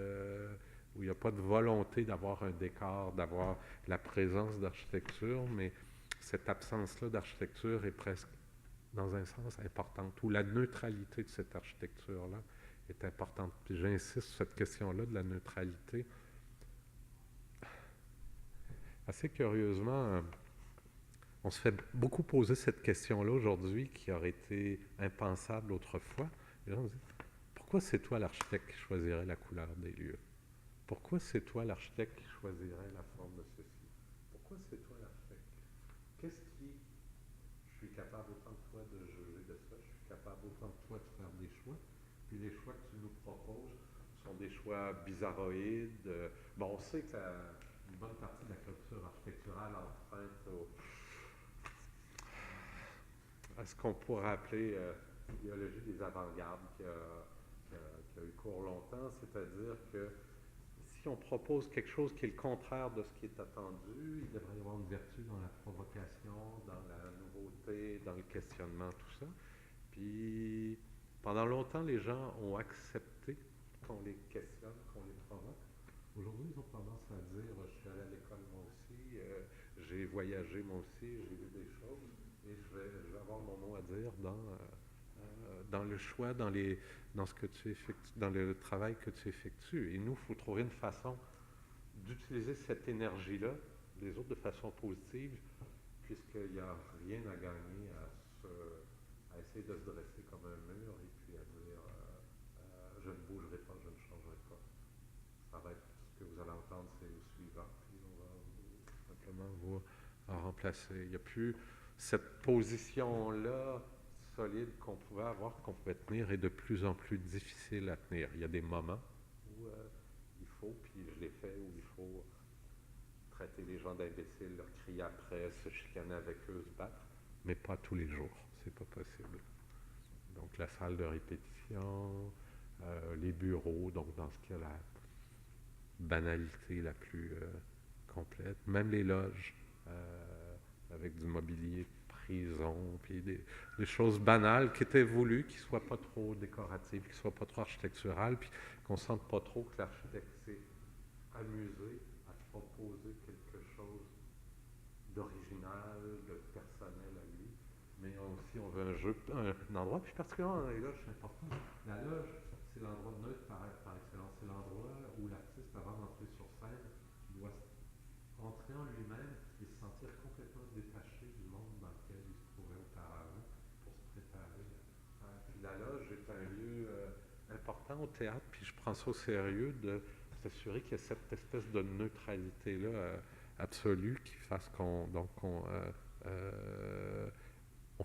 où il n'y a pas de volonté d'avoir un décor, d'avoir la présence d'architecture, mais cette absence-là d'architecture est presque, dans un sens, importante, où la neutralité de cette architecture-là est importante. Puis, j'insiste sur cette question-là de la neutralité. Assez curieusement, on se fait beaucoup poser cette question-là aujourd'hui qui aurait été impensable autrefois. Les gens me disent, pourquoi c'est toi l'architecte qui choisirait la couleur des lieux? Pourquoi c'est toi l'architecte qui choisirait la forme de ceci? Pourquoi c'est toi l'architecte? Qu'est-ce qui... Je suis capable autant que toi de juger de ça, je suis capable autant que toi de faire des choix, puis les choix que tu nous proposes sont des choix bizarroïdes. Bon, on sait que une bonne partie de la culture architecturale emprunte à ce qu'on pourrait appeler l'idéologie des avant-gardes qui a eu cours longtemps, c'est-à-dire que si on propose quelque chose qui est le contraire de ce qui est attendu, il devrait y avoir une vertu dans la provocation, dans la nouveauté, dans le questionnement, tout ça. Puis, pendant longtemps, les gens ont accepté qu'on les questionne, qu'on les provoque. Aujourd'hui, ils ont tendance à dire, je suis allé à l'école moi aussi, j'ai voyagé moi aussi, j'ai vu des choses, et je vais avoir mon mot à dire dans le choix, dans ce que tu effectues, dans le travail que tu effectues. Et nous, il faut trouver une façon d'utiliser cette énergie-là, les autres de façon positive, puisqu'il n'y a rien à gagner à essayer de se dresser comme un mur et puis à dire je ne bougerai pas, je ne changerai pas. Ça va être ce que vous allez entendre, c'est le suivant, puis on va simplement vous en remplacer. Il n'y a plus cette position-là solide qu'on pouvait avoir, qu'on pouvait tenir, est de plus en plus difficile à tenir. Il y a des moments où il faut, puis je l'ai fait, où il faut traiter les gens d'imbéciles, leur crier après, se chicaner avec eux, se battre, mais pas tous les jours. C'est pas possible. Donc la salle de répétition, les bureaux, donc dans ce cas la banalité la plus complète, même les loges avec du mobilier prison, puis des choses banales qui étaient voulues, qui ne soient pas trop décoratives, qui ne soient pas trop architecturales, puis qu'on ne sente pas trop que l'architecte s'est amusé à proposer quelque chose d'original, de personnel à lui, mais aussi on veut un endroit, puis particulièrement dans les loges, c'est important. La loge, c'est l'endroit neutre par excellence, c'est l'endroit où l'artiste, avant d'entrer sur scène, doit entrer en lui-même et se sentir complètement détaché du monde dans lequel il se trouvait auparavant pour se préparer. Puis la loge est un lieu important au théâtre, puis je prends ça au sérieux de s'assurer qu'il y a cette espèce de neutralité-là absolue qui fasse qu'on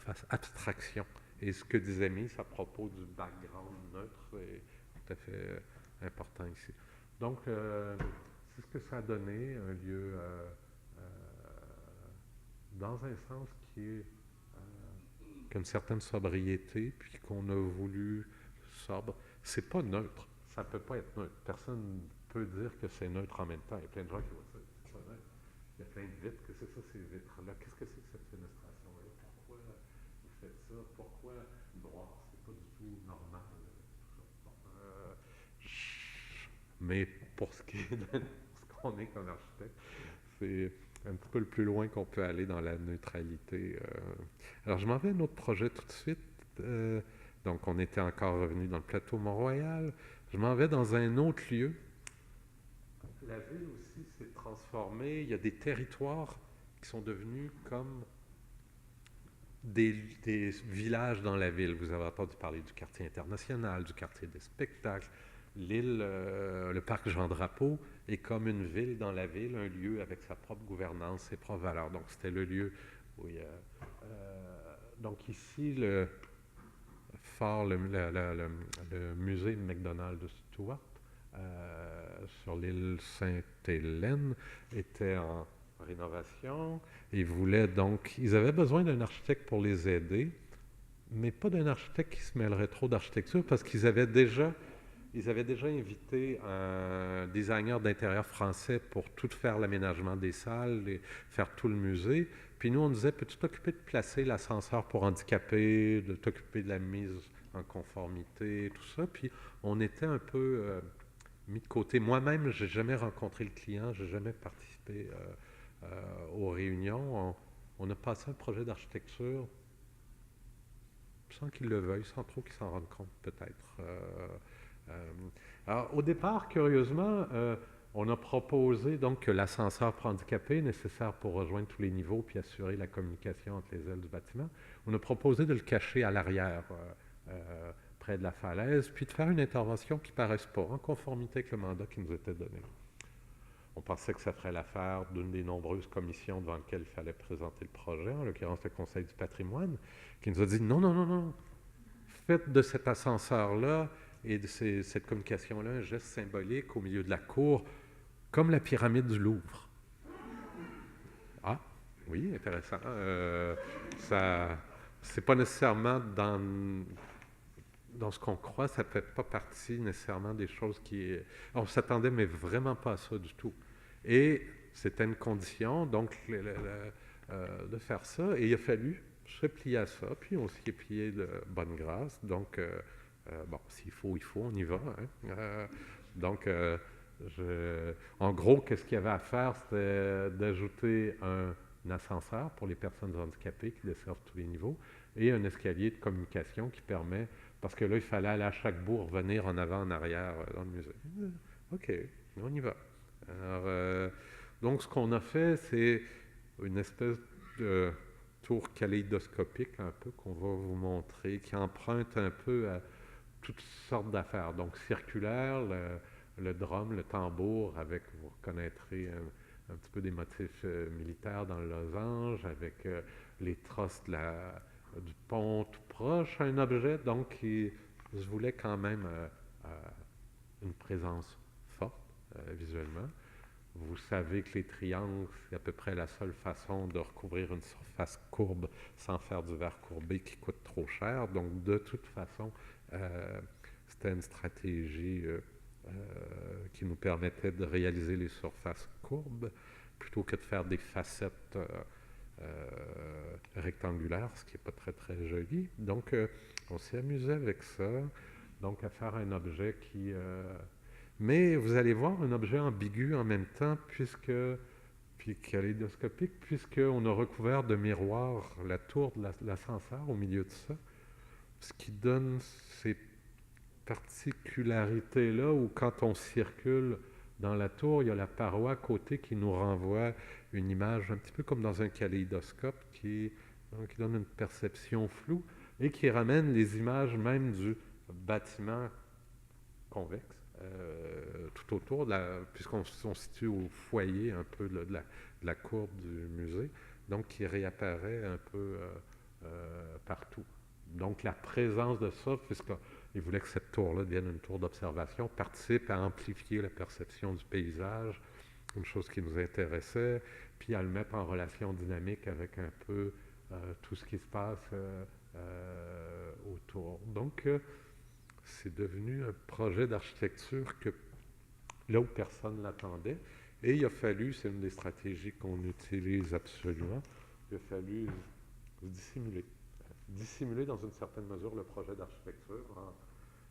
fasse abstraction. Et ce que disait Mies à propos du background neutre est tout à fait important ici. Donc, c'est ce que ça a donné, un lieu dans un sens qui a une certaine sobriété, puis qu'on a voulu sobre. C'est pas neutre, ça peut pas être neutre. Personne ne peut dire que c'est neutre en même temps. Il y a plein de gens qui voient ça, c'est pas neutre. Il y a plein de vitres, que c'est ça ces vitres-là? Qu'est-ce que c'est que cette fenestration-là? Pourquoi vous faites ça? Pourquoi noir? C'est pas du tout normal. Mais pour ce qui est de ce qu'on est comme architecte, c'est un petit peu le plus loin qu'on peut aller dans la neutralité. Alors, je m'en vais à un autre projet tout de suite. Donc, on était encore revenu dans le plateau Mont-Royal. Je m'en vais dans un autre lieu. La ville aussi s'est transformée. Il y a des territoires qui sont devenus comme des villages dans la ville. Vous avez entendu parler du quartier international, du quartier des spectacles. L'île, le parc Jean-Drapeau est comme une ville dans la ville, un lieu avec sa propre gouvernance, ses propres valeurs. Donc, c'était le lieu où il y a... donc, ici, le phare, le musée McDonald de Stuart, sur l'île Sainte-Hélène, était en rénovation. Ils avaient besoin d'un architecte pour les aider, mais pas d'un architecte qui se mêlerait trop d'architecture, parce qu'ils avaient déjà invité un designer d'intérieur français pour tout faire l'aménagement des salles et faire tout le musée. Puis nous, on disait, peux-tu t'occuper de placer l'ascenseur pour handicapés, de t'occuper de la mise en conformité, tout ça. Puis on était un peu mis de côté. Moi-même, je n'ai jamais rencontré le client, je n'ai jamais participé aux réunions. On a passé un projet d'architecture sans qu'ils le veuillent, sans trop qu'ils s'en rendent compte peut-être. Alors, au départ, curieusement, on a proposé donc que l'ascenseur pour handicapés, nécessaire pour rejoindre tous les niveaux puis assurer la communication entre les ailes du bâtiment, on a proposé de le cacher à l'arrière, près de la falaise, puis de faire une intervention qui ne paraisse pas en conformité avec le mandat qui nous était donné. On pensait que ça ferait l'affaire d'une des nombreuses commissions devant lesquelles il fallait présenter le projet, en l'occurrence le Conseil du patrimoine, qui nous a dit non, non, non, non, faites de cet ascenseur-là et de cette communication-là un geste symbolique au milieu de la cour, comme la pyramide du Louvre. Ah, oui, intéressant. Ça, c'est pas nécessairement dans ce qu'on croit, ça ne fait pas partie nécessairement des choses qui... On s'attendait, mais vraiment pas à ça du tout. Et c'était une condition, donc, de faire ça. Et il a fallu se plier à ça, puis on s'y est plié de bonne grâce. Donc, bon, s'il faut, il faut, on y va. Hein. Donc, en gros, qu'est-ce qu'il y avait à faire? C'était d'ajouter un ascenseur pour les personnes handicapées qui desservent tous les niveaux et un escalier de communication qui permet... Parce que là, il fallait aller à chaque bout, revenir en avant, en arrière dans le musée. OK, on y va. Alors, donc, ce qu'on a fait, c'est une espèce de tour kaléidoscopique, un peu, qu'on va vous montrer, qui emprunte un peu à toutes sortes d'affaires. Donc, circulaire, le drum, le tambour, avec, vous reconnaîtrez un petit peu des motifs militaires dans le losange, avec les trosses du pont tout proche, un objet donc qui se voulait quand même une présence forte visuellement. Vous savez que les triangles, c'est à peu près la seule façon de recouvrir une surface courbe sans faire du verre courbé qui coûte trop cher. Donc de toute façon, c'était une stratégie qui nous permettait de réaliser les surfaces courbes plutôt que de faire des facettes rectangulaire, ce qui n'est pas très très joli. Donc, on s'est amusé avec ça, donc à faire un objet qui... mais vous allez voir, un objet ambigu en même temps, puis kaléidoscopique, puisqu'on a recouvert de miroirs la tour de l'ascenseur au milieu de ça, ce qui donne ces particularités-là où quand on circule dans la tour, il y a la paroi à côté qui nous renvoie une image un petit peu comme dans un kaléidoscope qui donne une perception floue et qui ramène les images même du bâtiment convexe tout autour, puisqu'on se situe au foyer un peu de la courbe du musée, donc qui réapparaît un peu partout. Donc la présence de ça, puisqu'il voulait que cette tour-là devienne une tour d'observation, participe à amplifier la perception du paysage, une chose qui nous intéressait, puis à le mettre en relation dynamique avec un peu tout ce qui se passe autour. Donc c'est devenu un projet d'architecture que là où personne ne l'attendait. Et il a fallu, c'est une des stratégies qu'on utilise absolument, il a fallu dissimuler dans une certaine mesure le projet d'architecture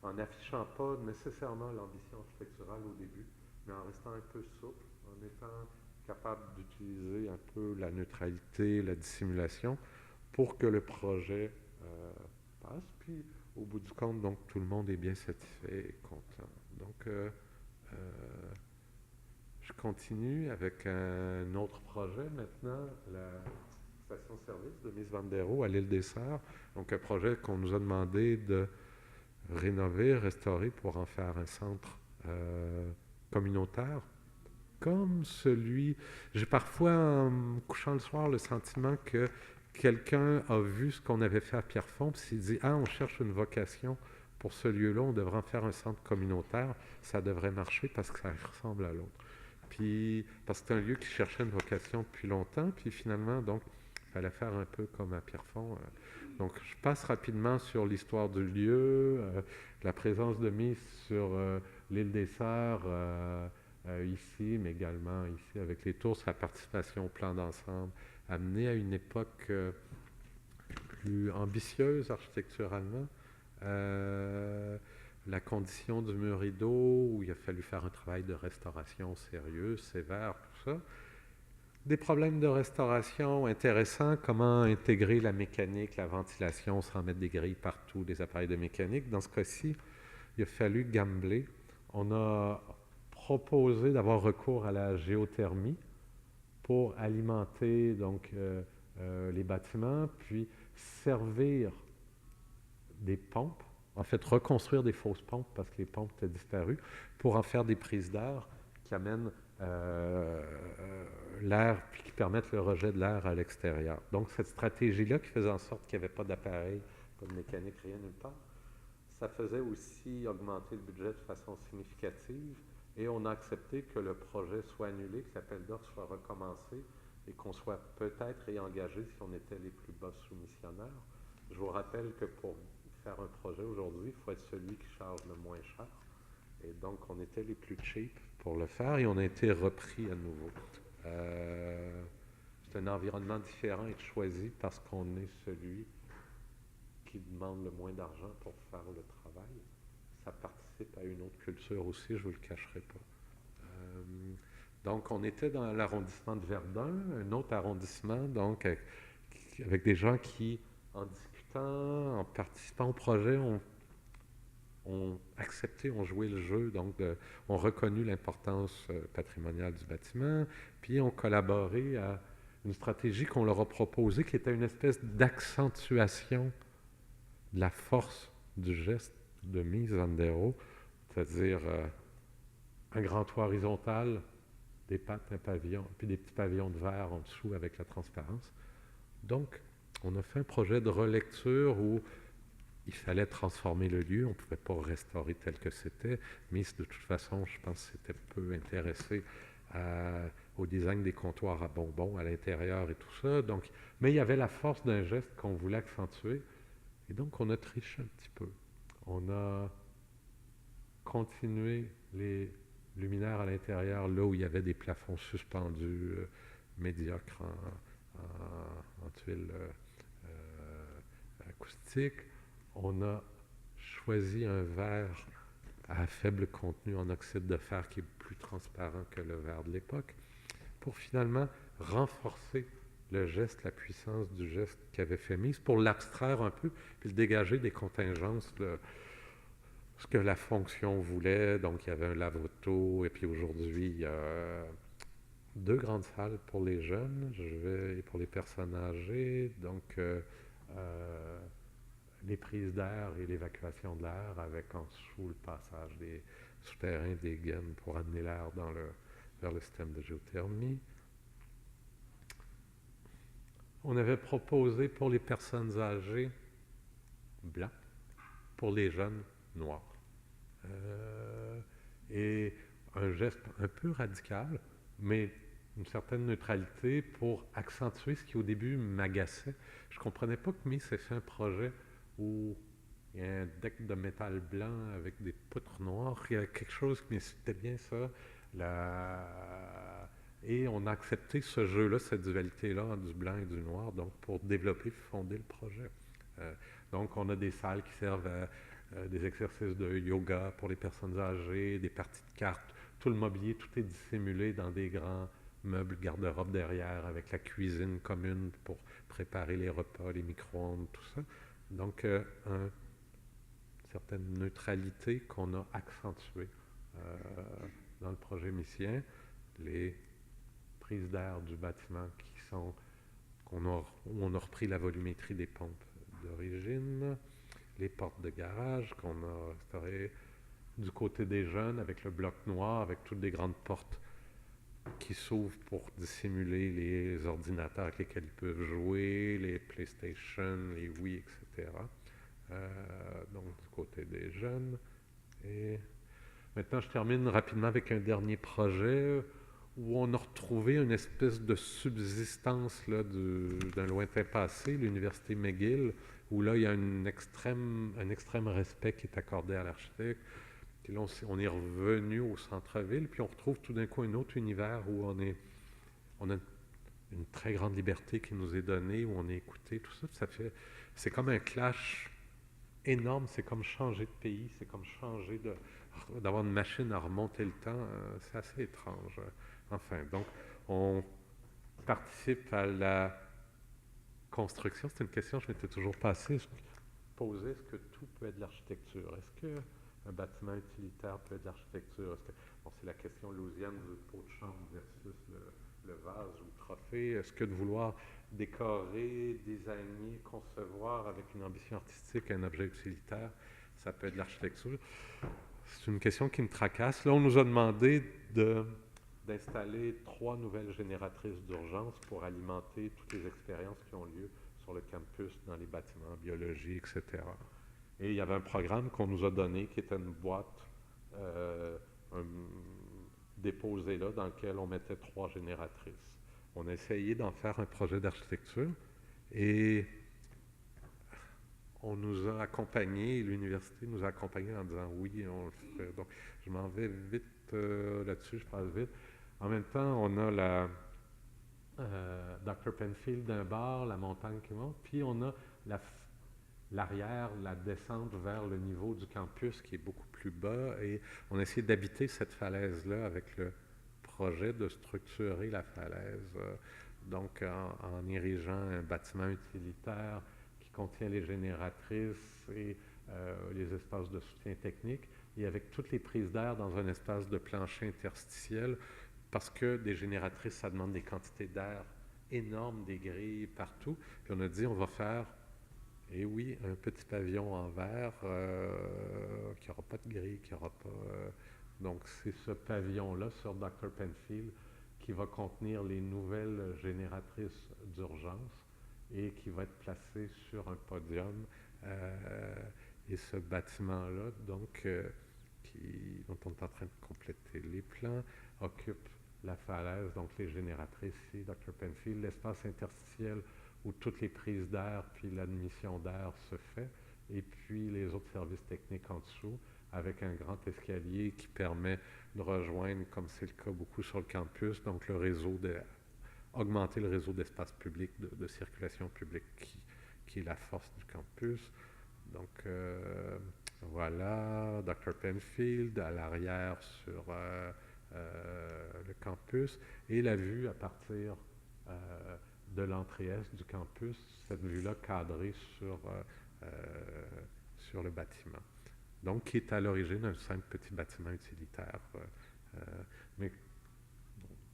en n'affichant pas nécessairement l'ambition architecturale au début, mais en restant un peu souple, en étant capable d'utiliser un peu la neutralité, la dissimulation, pour que le projet passe. Puis au bout du compte, donc tout le monde est bien satisfait et content. Donc je continue avec un autre projet maintenant, la station-service de Mies van der Rohe à l'île des Sœurs. Donc un projet qu'on nous a demandé de rénover, restaurer pour en faire un centre communautaire. Comme celui... J'ai parfois, en me couchant le soir, le sentiment que quelqu'un a vu ce qu'on avait fait à Pierrefonds, puis s'est dit « Ah, on cherche une vocation pour ce lieu-là, on devrait en faire un centre communautaire, ça devrait marcher parce que ça ressemble à l'autre. » Puis, parce que c'est un lieu qui cherchait une vocation depuis longtemps, puis finalement, donc, il fallait faire un peu comme à Pierrefonds. Donc, je passe rapidement sur l'histoire du lieu, la présence de Mies sur l'île des Sœurs, ici, mais également ici avec les tours, sa participation au plan d'ensemble, amenée à une époque plus ambitieuse architecturalement. La condition du mur rideau, où il a fallu faire un travail de restauration sérieux, sévère, tout ça. Des problèmes de restauration intéressants, comment intégrer la mécanique, la ventilation sans mettre des grilles partout, des appareils de mécanique. Dans ce cas-ci, il a fallu gambler. On a proposé d'avoir recours à la géothermie pour alimenter donc, les bâtiments, puis servir des pompes, en fait reconstruire des fausses pompes parce que les pompes étaient disparues, pour en faire des prises d'air qui amènent l'air, puis qui permettent le rejet de l'air à l'extérieur. Donc cette stratégie-là qui faisait en sorte qu'il n'y avait pas d'appareil, pas de mécanique, rien nulle part, ça faisait aussi augmenter le budget de façon significative et on a accepté que le projet soit annulé, que l'appel d'offres soit recommencé et qu'on soit peut-être réengagé si on était les plus bas soumissionnaires. Je vous rappelle que pour faire un projet aujourd'hui, il faut être celui qui charge le moins cher. Et donc, on était les plus cheap pour le faire et on a été repris à nouveau. C'est un environnement différent et choisi parce qu'on est celui qui demande le moins d'argent pour faire le travail. Ça participe à une autre culture aussi, je ne vous le cacherai pas. Donc, on était dans l'arrondissement de Verdun, un autre arrondissement, donc avec des gens qui, en discutant, en participant au projet, ont accepté, ont joué le jeu, donc ont reconnu l'importance patrimoniale du bâtiment, puis ont collaboré à une stratégie qu'on leur a proposée qui était une espèce d'accentuation de la force du geste de Mies van der Rohe, c'est-à-dire un grand toit horizontal, des pattes, un pavillon, puis des petits pavillons de verre en dessous avec la transparence. Donc, on a fait un projet de relecture où il fallait transformer le lieu, on ne pouvait pas restaurer tel que c'était, mais de toute façon, je pense que c'était peu intéressé au design des comptoirs à bonbons à l'intérieur et tout ça. Donc, mais il y avait la force d'un geste qu'on voulait accentuer, et donc on a triché un petit peu. On a continué les luminaires à l'intérieur, là où il y avait des plafonds suspendus, médiocres en tuiles acoustiques. On a choisi un verre à faible contenu en oxyde de fer qui est plus transparent que le verre de l'époque, pour finalement renforcer le geste, la puissance du geste qu'avait fait Mies, pour l'abstraire un peu, puis le dégager des contingences de ce que la fonction voulait. Donc il y avait un lave-auto, et puis aujourd'hui il y a 2 grandes salles pour les jeunes, et pour les personnes âgées, donc les prises d'air et l'évacuation de l'air avec en dessous le passage des souterrains, des gaines pour amener l'air vers le système de géothermie. On avait proposé pour les personnes âgées blancs, pour les jeunes noirs. Euh, et un geste un peu radical, mais une certaine neutralité pour accentuer ce qui au début m'agaçait. Je ne comprenais pas que Mies ait fait un projet où il y a un deck de métal blanc avec des poutres noires. Il y a quelque chose qui c'était bien ça. La... Et on a accepté ce jeu-là, cette dualité-là, du blanc et du noir, donc pour développer, fonder le projet. Euh, donc on a des salles qui servent à des exercices de yoga pour les personnes âgées, des parties de cartes. Tout le mobilier, tout est dissimulé dans des grands meubles garde-robe derrière, avec la cuisine commune pour préparer les repas, les micro-ondes, tout ça. Donc, une certaine neutralité qu'on a accentuée euh, dans le projet Missien. Les prises d'air du bâtiment qui sont où on a repris la volumétrie des pompes d'origine, les portes de garage qu'on a restaurées du côté des jeunes avec le bloc noir, avec toutes des grandes portes qui s'ouvrent pour dissimuler les ordinateurs avec lesquels ils peuvent jouer, les PlayStation, les Wii, etc. Donc du côté des jeunes. Et maintenant, je termine rapidement avec un dernier projet où on a retrouvé une espèce de subsistance là, d'un lointain passé, l'université McGill, où là, il y a un extrême respect qui est accordé à l'architecte. Puis là, on est revenu au centre-ville, puis on retrouve tout d'un coup un autre univers où on a une très grande liberté qui nous est donnée, où on est écouté, tout ça. C'est comme un clash énorme, c'est comme changer de pays, c'est comme d'avoir une machine à remonter le temps, c'est assez étrange. Enfin, donc, on participe à la construction. C'est une question que je m'étais toujours posée. Est-ce que tout peut être de l'architecture? Est-ce qu'un bâtiment utilitaire peut être de l'architecture? Bon, c'est la question louisiane du pot de chambre versus le vase ou le trophée. Est-ce que de vouloir décorer, designer, concevoir avec une ambition artistique un objet utilitaire, ça peut être de l'architecture? C'est une question qui me tracasse. Là, on nous a demandé d'installer 3 nouvelles génératrices d'urgence pour alimenter toutes les expériences qui ont lieu sur le campus, dans les bâtiments, biologie, etc. Et il y avait un programme qu'on nous a donné qui était une boîte déposée là, dans lequel on mettait 3 génératrices. On a essayé d'en faire un projet d'architecture et on nous a accompagnés, l'université nous a accompagnés en disant oui, on le fait. Donc, je m'en vais vite là-dessus, je passe vite. En même temps, on a la Dr. Penfield d'un bar, la montagne qui monte, puis on a l'arrière, la descente vers le niveau du campus qui est beaucoup plus bas, et on a essayé d'habiter cette falaise-là avec le projet de structurer la falaise, donc en érigeant un bâtiment utilitaire qui contient les génératrices et les espaces de soutien technique, et avec toutes les prises d'air dans un espace de plancher interstitiel, parce que des génératrices, ça demande des quantités d'air énormes, des grilles partout. Puis on a dit, on va faire, et oui, un petit pavillon en verre qui n'aura pas de grille, qui n'aura pas... donc c'est ce pavillon-là sur Dr. Penfield qui va contenir les nouvelles génératrices d'urgence et qui va être placé sur un podium. Et ce bâtiment-là, donc, dont on est en train de compléter les plans, occupe la falaise, donc les génératrices ici, Dr. Penfield, l'espace interstitiel où toutes les prises d'air puis l'admission d'air se fait, et puis les autres services techniques en dessous, avec un grand escalier qui permet de rejoindre, comme c'est le cas beaucoup sur le campus, donc augmenter le réseau d'espace public, de circulation publique qui est la force du campus. Donc voilà, Dr. Penfield à l'arrière sur le campus, et la vue à partir de l'entrée est du campus, cette vue-là cadrée sur le bâtiment. Donc, qui est à l'origine d'un simple petit bâtiment utilitaire. Mais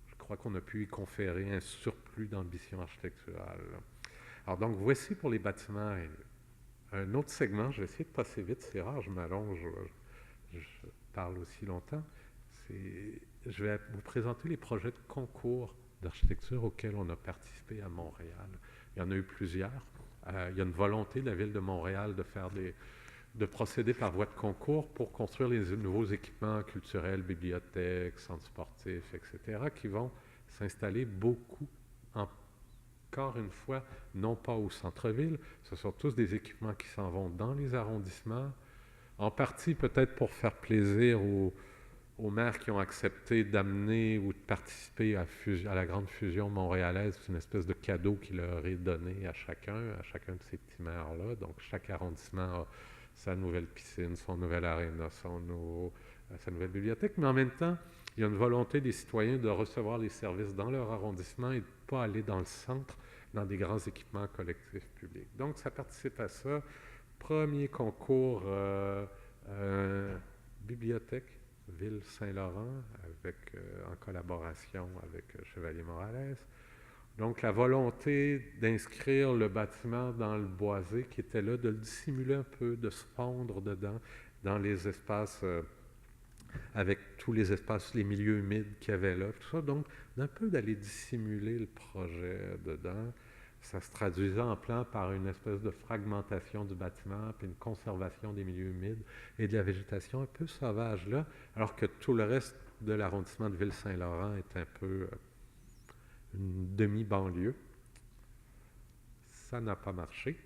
je crois qu'on a pu y conférer un surplus d'ambition architecturale. Alors, donc, voici pour les bâtiments. Un autre segment, je vais essayer de passer vite, c'est rare, je m'allonge, je parle aussi longtemps. Je vais vous présenter les projets de concours d'architecture auxquels on a participé à Montréal. il y en a eu plusieurs. Il y a une volonté de la Ville de Montréal de procéder par voie de concours pour construire les nouveaux équipements culturels, bibliothèques, centres sportifs, etc., qui vont s'installer beaucoup, encore une fois, non pas au centre-ville. Ce sont tous des équipements qui s'en vont dans les arrondissements, en partie peut-être pour faire plaisir aux maires qui ont accepté d'amener ou de participer à la grande fusion montréalaise. C'est une espèce de cadeau qui leur est donné à chacun de ces petits maires-là. Donc, chaque arrondissement a sa nouvelle piscine, son nouvel aréna, sa nouvelle bibliothèque. Mais en même temps, il y a une volonté des citoyens de recevoir les services dans leur arrondissement et de ne pas aller dans le centre, dans des grands équipements collectifs publics. Donc, ça participe à ça. Premier concours bibliothèque Ville Saint-Laurent, en collaboration avec Chevalier Morales. Donc, la volonté d'inscrire le bâtiment dans le boisé qui était là, de le dissimuler un peu, de se fondre dedans, dans les espaces, avec tous les espaces, les milieux humides qu'il y avait là, tout ça. Donc, d'un peu d'aller dissimuler le projet dedans. Ça se traduisait en plan par une espèce de fragmentation du bâtiment, puis une conservation des milieux humides et de la végétation un peu sauvage là, alors que tout le reste de l'arrondissement de Ville-Saint-Laurent est un peu une demi-banlieue. Ça n'a pas marché.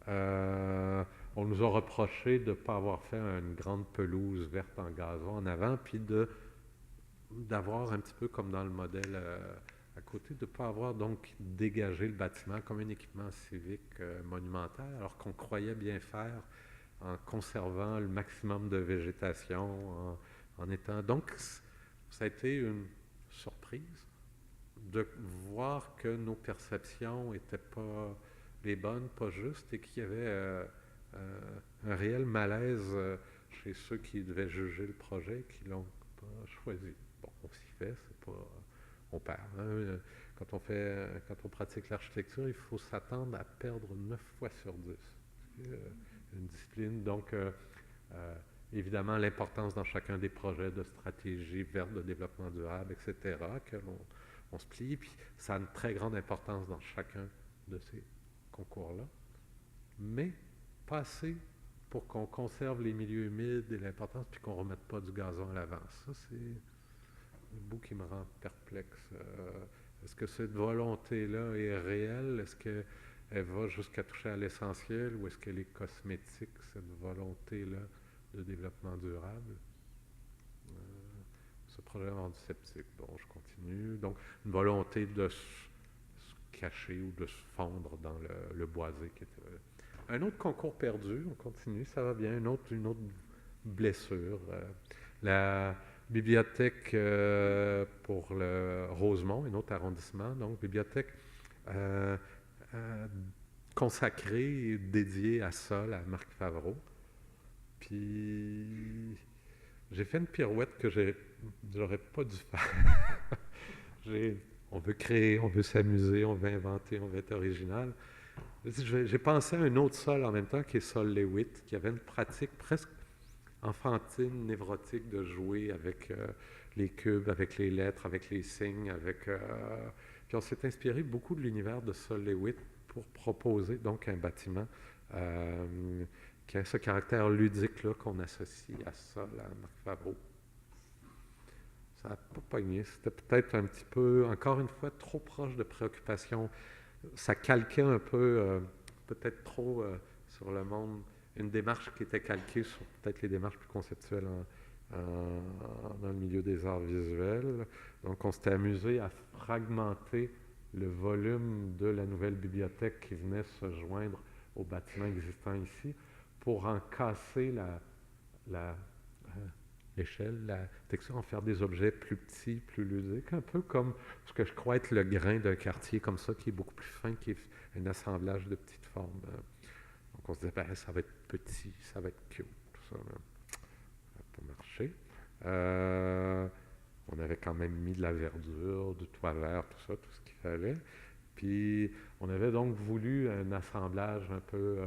On nous a reproché de ne pas avoir fait une grande pelouse verte en gazon en avant, puis d'avoir un petit peu comme dans le modèle à côté, de ne pas avoir donc dégagé le bâtiment comme un équipement civique monumental, alors qu'on croyait bien faire en conservant le maximum de végétation, en étant... Donc, ça a été une surprise de voir que nos perceptions n'étaient pas les bonnes, pas justes, et qu'il y avait un réel malaise chez ceux qui devaient juger le projet, qui ne l'ont pas choisi. Bon, on s'y fait, c'est pas... on perd. Hein? Quand on pratique l'architecture, il faut s'attendre à perdre 9 fois sur 10. Une discipline. Donc, évidemment, l'importance dans chacun des projets de stratégie verte, de développement durable, etc., que l'on se plie. Puis, ça a une très grande importance dans chacun de ces concours-là. Mais, pas assez pour qu'on conserve les milieux humides et l'importance, puis qu'on ne remette pas du gazon à l'avant. Ça, c'est le bout qui me rend perplexe. Est-ce que cette volonté-là est réelle? Est-ce qu'elle va jusqu'à toucher à l'essentiel ou est-ce qu'elle est cosmétique, cette volonté-là de développement durable? Ce projet m'a rendu sceptique. Bon, je continue. Donc, une volonté de se cacher ou de se fondre dans le boisé qui était là. Un autre concours perdu, on continue, ça va bien. Une autre blessure. La bibliothèque pour le Rosemont, un autre arrondissement, donc bibliothèque consacrée et dédiée à ça, à Marc Favreau. Puis j'ai fait une pirouette que j'aurais pas dû faire. On veut créer, on veut s'amuser, on veut inventer, on veut être original. J'ai pensé à un autre sol en même temps, qui est Sol Lewitt, qui avait une pratique presque enfantine, névrotique de jouer avec les cubes, avec les lettres, avec les signes, puis on s'est inspiré beaucoup de l'univers de Sol Lewitt pour proposer donc un bâtiment qui a ce caractère ludique-là qu'on associe à Sol, à Marc Favreau. Ça n'a pas pogné. C'était peut-être un petit peu, encore une fois, trop proche de préoccupations. Ça calquait un peu, peut-être trop sur le monde, une démarche qui était calquée sur peut-être les démarches plus conceptuelles dans le milieu des arts visuels. Donc, on s'était amusé à fragmenter le volume de la nouvelle bibliothèque qui venait se joindre au bâtiment existant ici pour en casser l'échelle, la texture, en faire des objets plus petits, plus ludiques, un peu comme ce que je crois être le grain d'un quartier comme ça, qui est beaucoup plus fin, qui est un assemblage de petites formes. Donc on se disait, ben, ça va être petit, ça va être cute, tout ça. Ça n'a pas marché. On avait quand même mis de la verdure, du toit vert, tout ça, tout ce qu'il fallait. Puis on avait donc voulu un assemblage un peu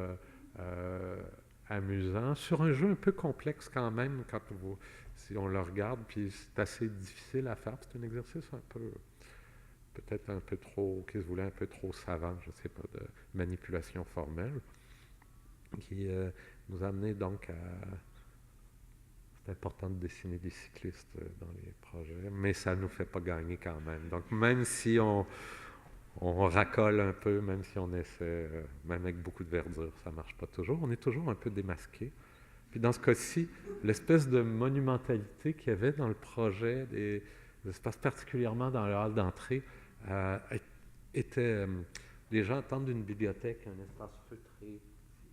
amusant, sur un jeu un peu complexe quand même, si on le regarde, puis c'est assez difficile à faire, c'est un exercice un peu peut-être un peu trop, qui se voulait un peu trop savant, je ne sais pas, de manipulation formelle, qui nous a amené donc à... C'est important de dessiner des cyclistes dans les projets, mais ça ne nous fait pas gagner quand même. Donc même si on racole un peu, même si on essaie, même avec beaucoup de verdure, ça ne marche pas toujours. On est toujours un peu démasqué. Puis dans ce cas-ci, l'espèce de monumentalité qu'il y avait dans le projet, des espaces particulièrement dans le hall d'entrée, euh, était... les gens attendent d'une bibliothèque un espace feutré,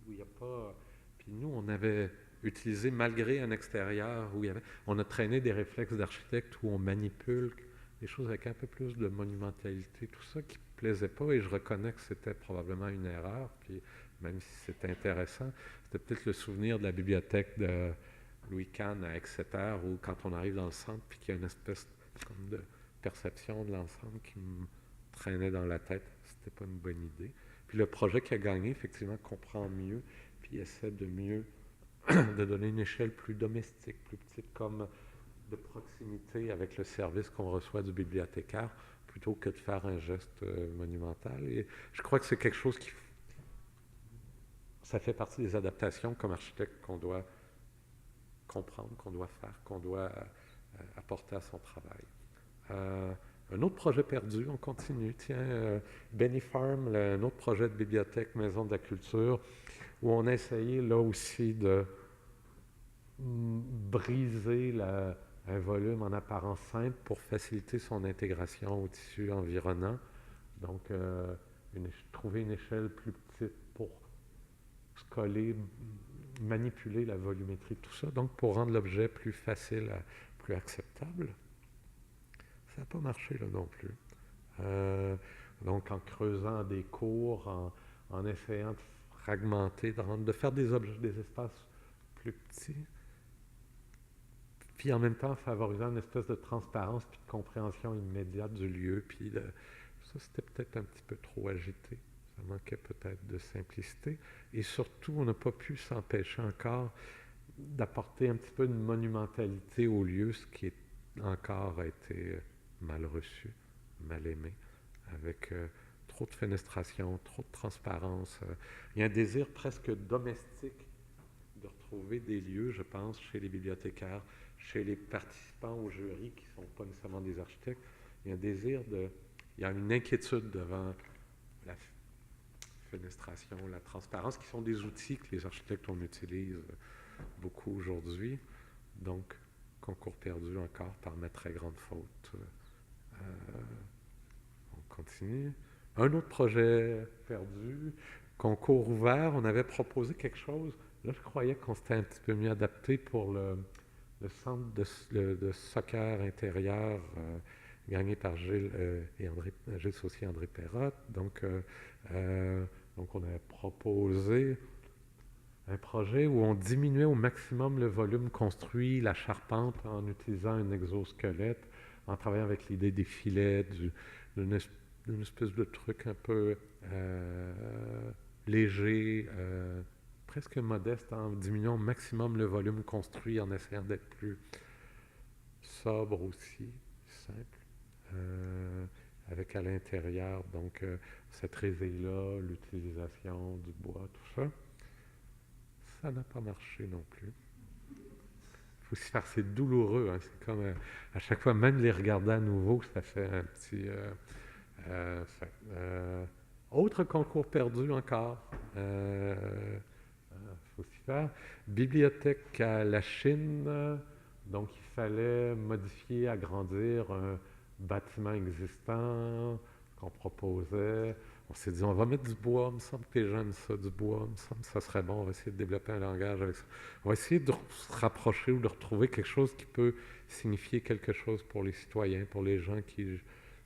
où il n'y a pas... Puis nous, on avait utilisé, malgré un extérieur où il y avait... On a traîné des réflexes d'architecte où on manipule des choses avec un peu plus de monumentalité, tout ça qui ne plaisait pas, et je reconnais que c'était probablement une erreur, puis même si c'était intéressant, c'était peut-être le souvenir de la bibliothèque de Louis Kahn à Exeter, où quand on arrive dans le centre, puis qu'il y a une espèce comme de perception de l'ensemble qui me traînait dans la tête, c'était pas une bonne idée. Puis le projet qui a gagné, effectivement, comprend mieux, puis essaie de mieux de donner une échelle plus domestique, plus petite, comme de proximité avec le service qu'on reçoit du bibliothécaire, plutôt que de faire un geste monumental. Et je crois que c'est quelque chose qui... Ça fait partie des adaptations comme architecte qu'on doit comprendre, qu'on doit faire, qu'on doit apporter à son travail. Un autre projet perdu, on continue. Tiens, Benny Farm, un autre projet de bibliothèque, maison de la culture, où on a essayé là aussi de briser un volume en apparence simple pour faciliter son intégration au tissu environnant. Donc, trouver une échelle plus petite pour se coller, manipuler la volumétrie, tout ça, donc pour rendre l'objet plus facile, plus acceptable. Ça n'a pas marché là non plus. Donc en creusant des cours, en essayant de fragmenter, de faire des objets, des espaces plus petits, puis en même temps favorisant une espèce de transparence puis de compréhension immédiate du lieu, puis ça c'était peut-être un petit peu trop agité. Ça manquait peut-être de simplicité. Et surtout, on n'a pas pu s'empêcher encore d'apporter un petit peu de monumentalité au lieu, ce qui est encore a été mal reçu, mal aimé, avec trop de fenestration, trop de transparence. Il y a un désir presque domestique de retrouver des lieux, je pense, chez les bibliothécaires, chez les participants au jury qui ne sont pas nécessairement des architectes. Il y a un désir de... Il y a une inquiétude devant la fenestration, la transparence, qui sont des outils que les architectes on utilise beaucoup aujourd'hui. Donc, concours perdu encore par ma très grande faute. On continue. Un autre projet perdu, concours ouvert, on avait proposé quelque chose. Là, je croyais qu'on s'était un petit peu mieux adapté pour le centre de soccer intérieur gagné par Gilles et Gilles Saucier et André Perrotte. Donc, on avait proposé un projet où on diminuait au maximum le volume construit, la charpente, en utilisant un exosquelette, en travaillant avec l'idée des filets, d'une espèce de truc un peu léger, presque modeste, en diminuant au maximum le volume construit, en essayant d'être plus sobre aussi, simple, avec à l'intérieur, donc cette résille-là, l'utilisation du bois, tout ça. Ça n'a pas marché non plus. Il faut s'y faire, c'est douloureux, hein, c'est comme à chaque fois, même les regarder à nouveau, ça fait un petit... autre concours perdu encore. Faut s'y faire. Bibliothèque à la Chine, donc il fallait modifier, agrandir un bâtiment existant qu'on proposait. On s'est dit, on va mettre du bois, il me semble que les gens aiment ça, du bois, il me semble que ça serait bon, on va essayer de développer un langage avec ça. On va essayer de se rapprocher ou de retrouver quelque chose qui peut signifier quelque chose pour les citoyens, pour les gens qui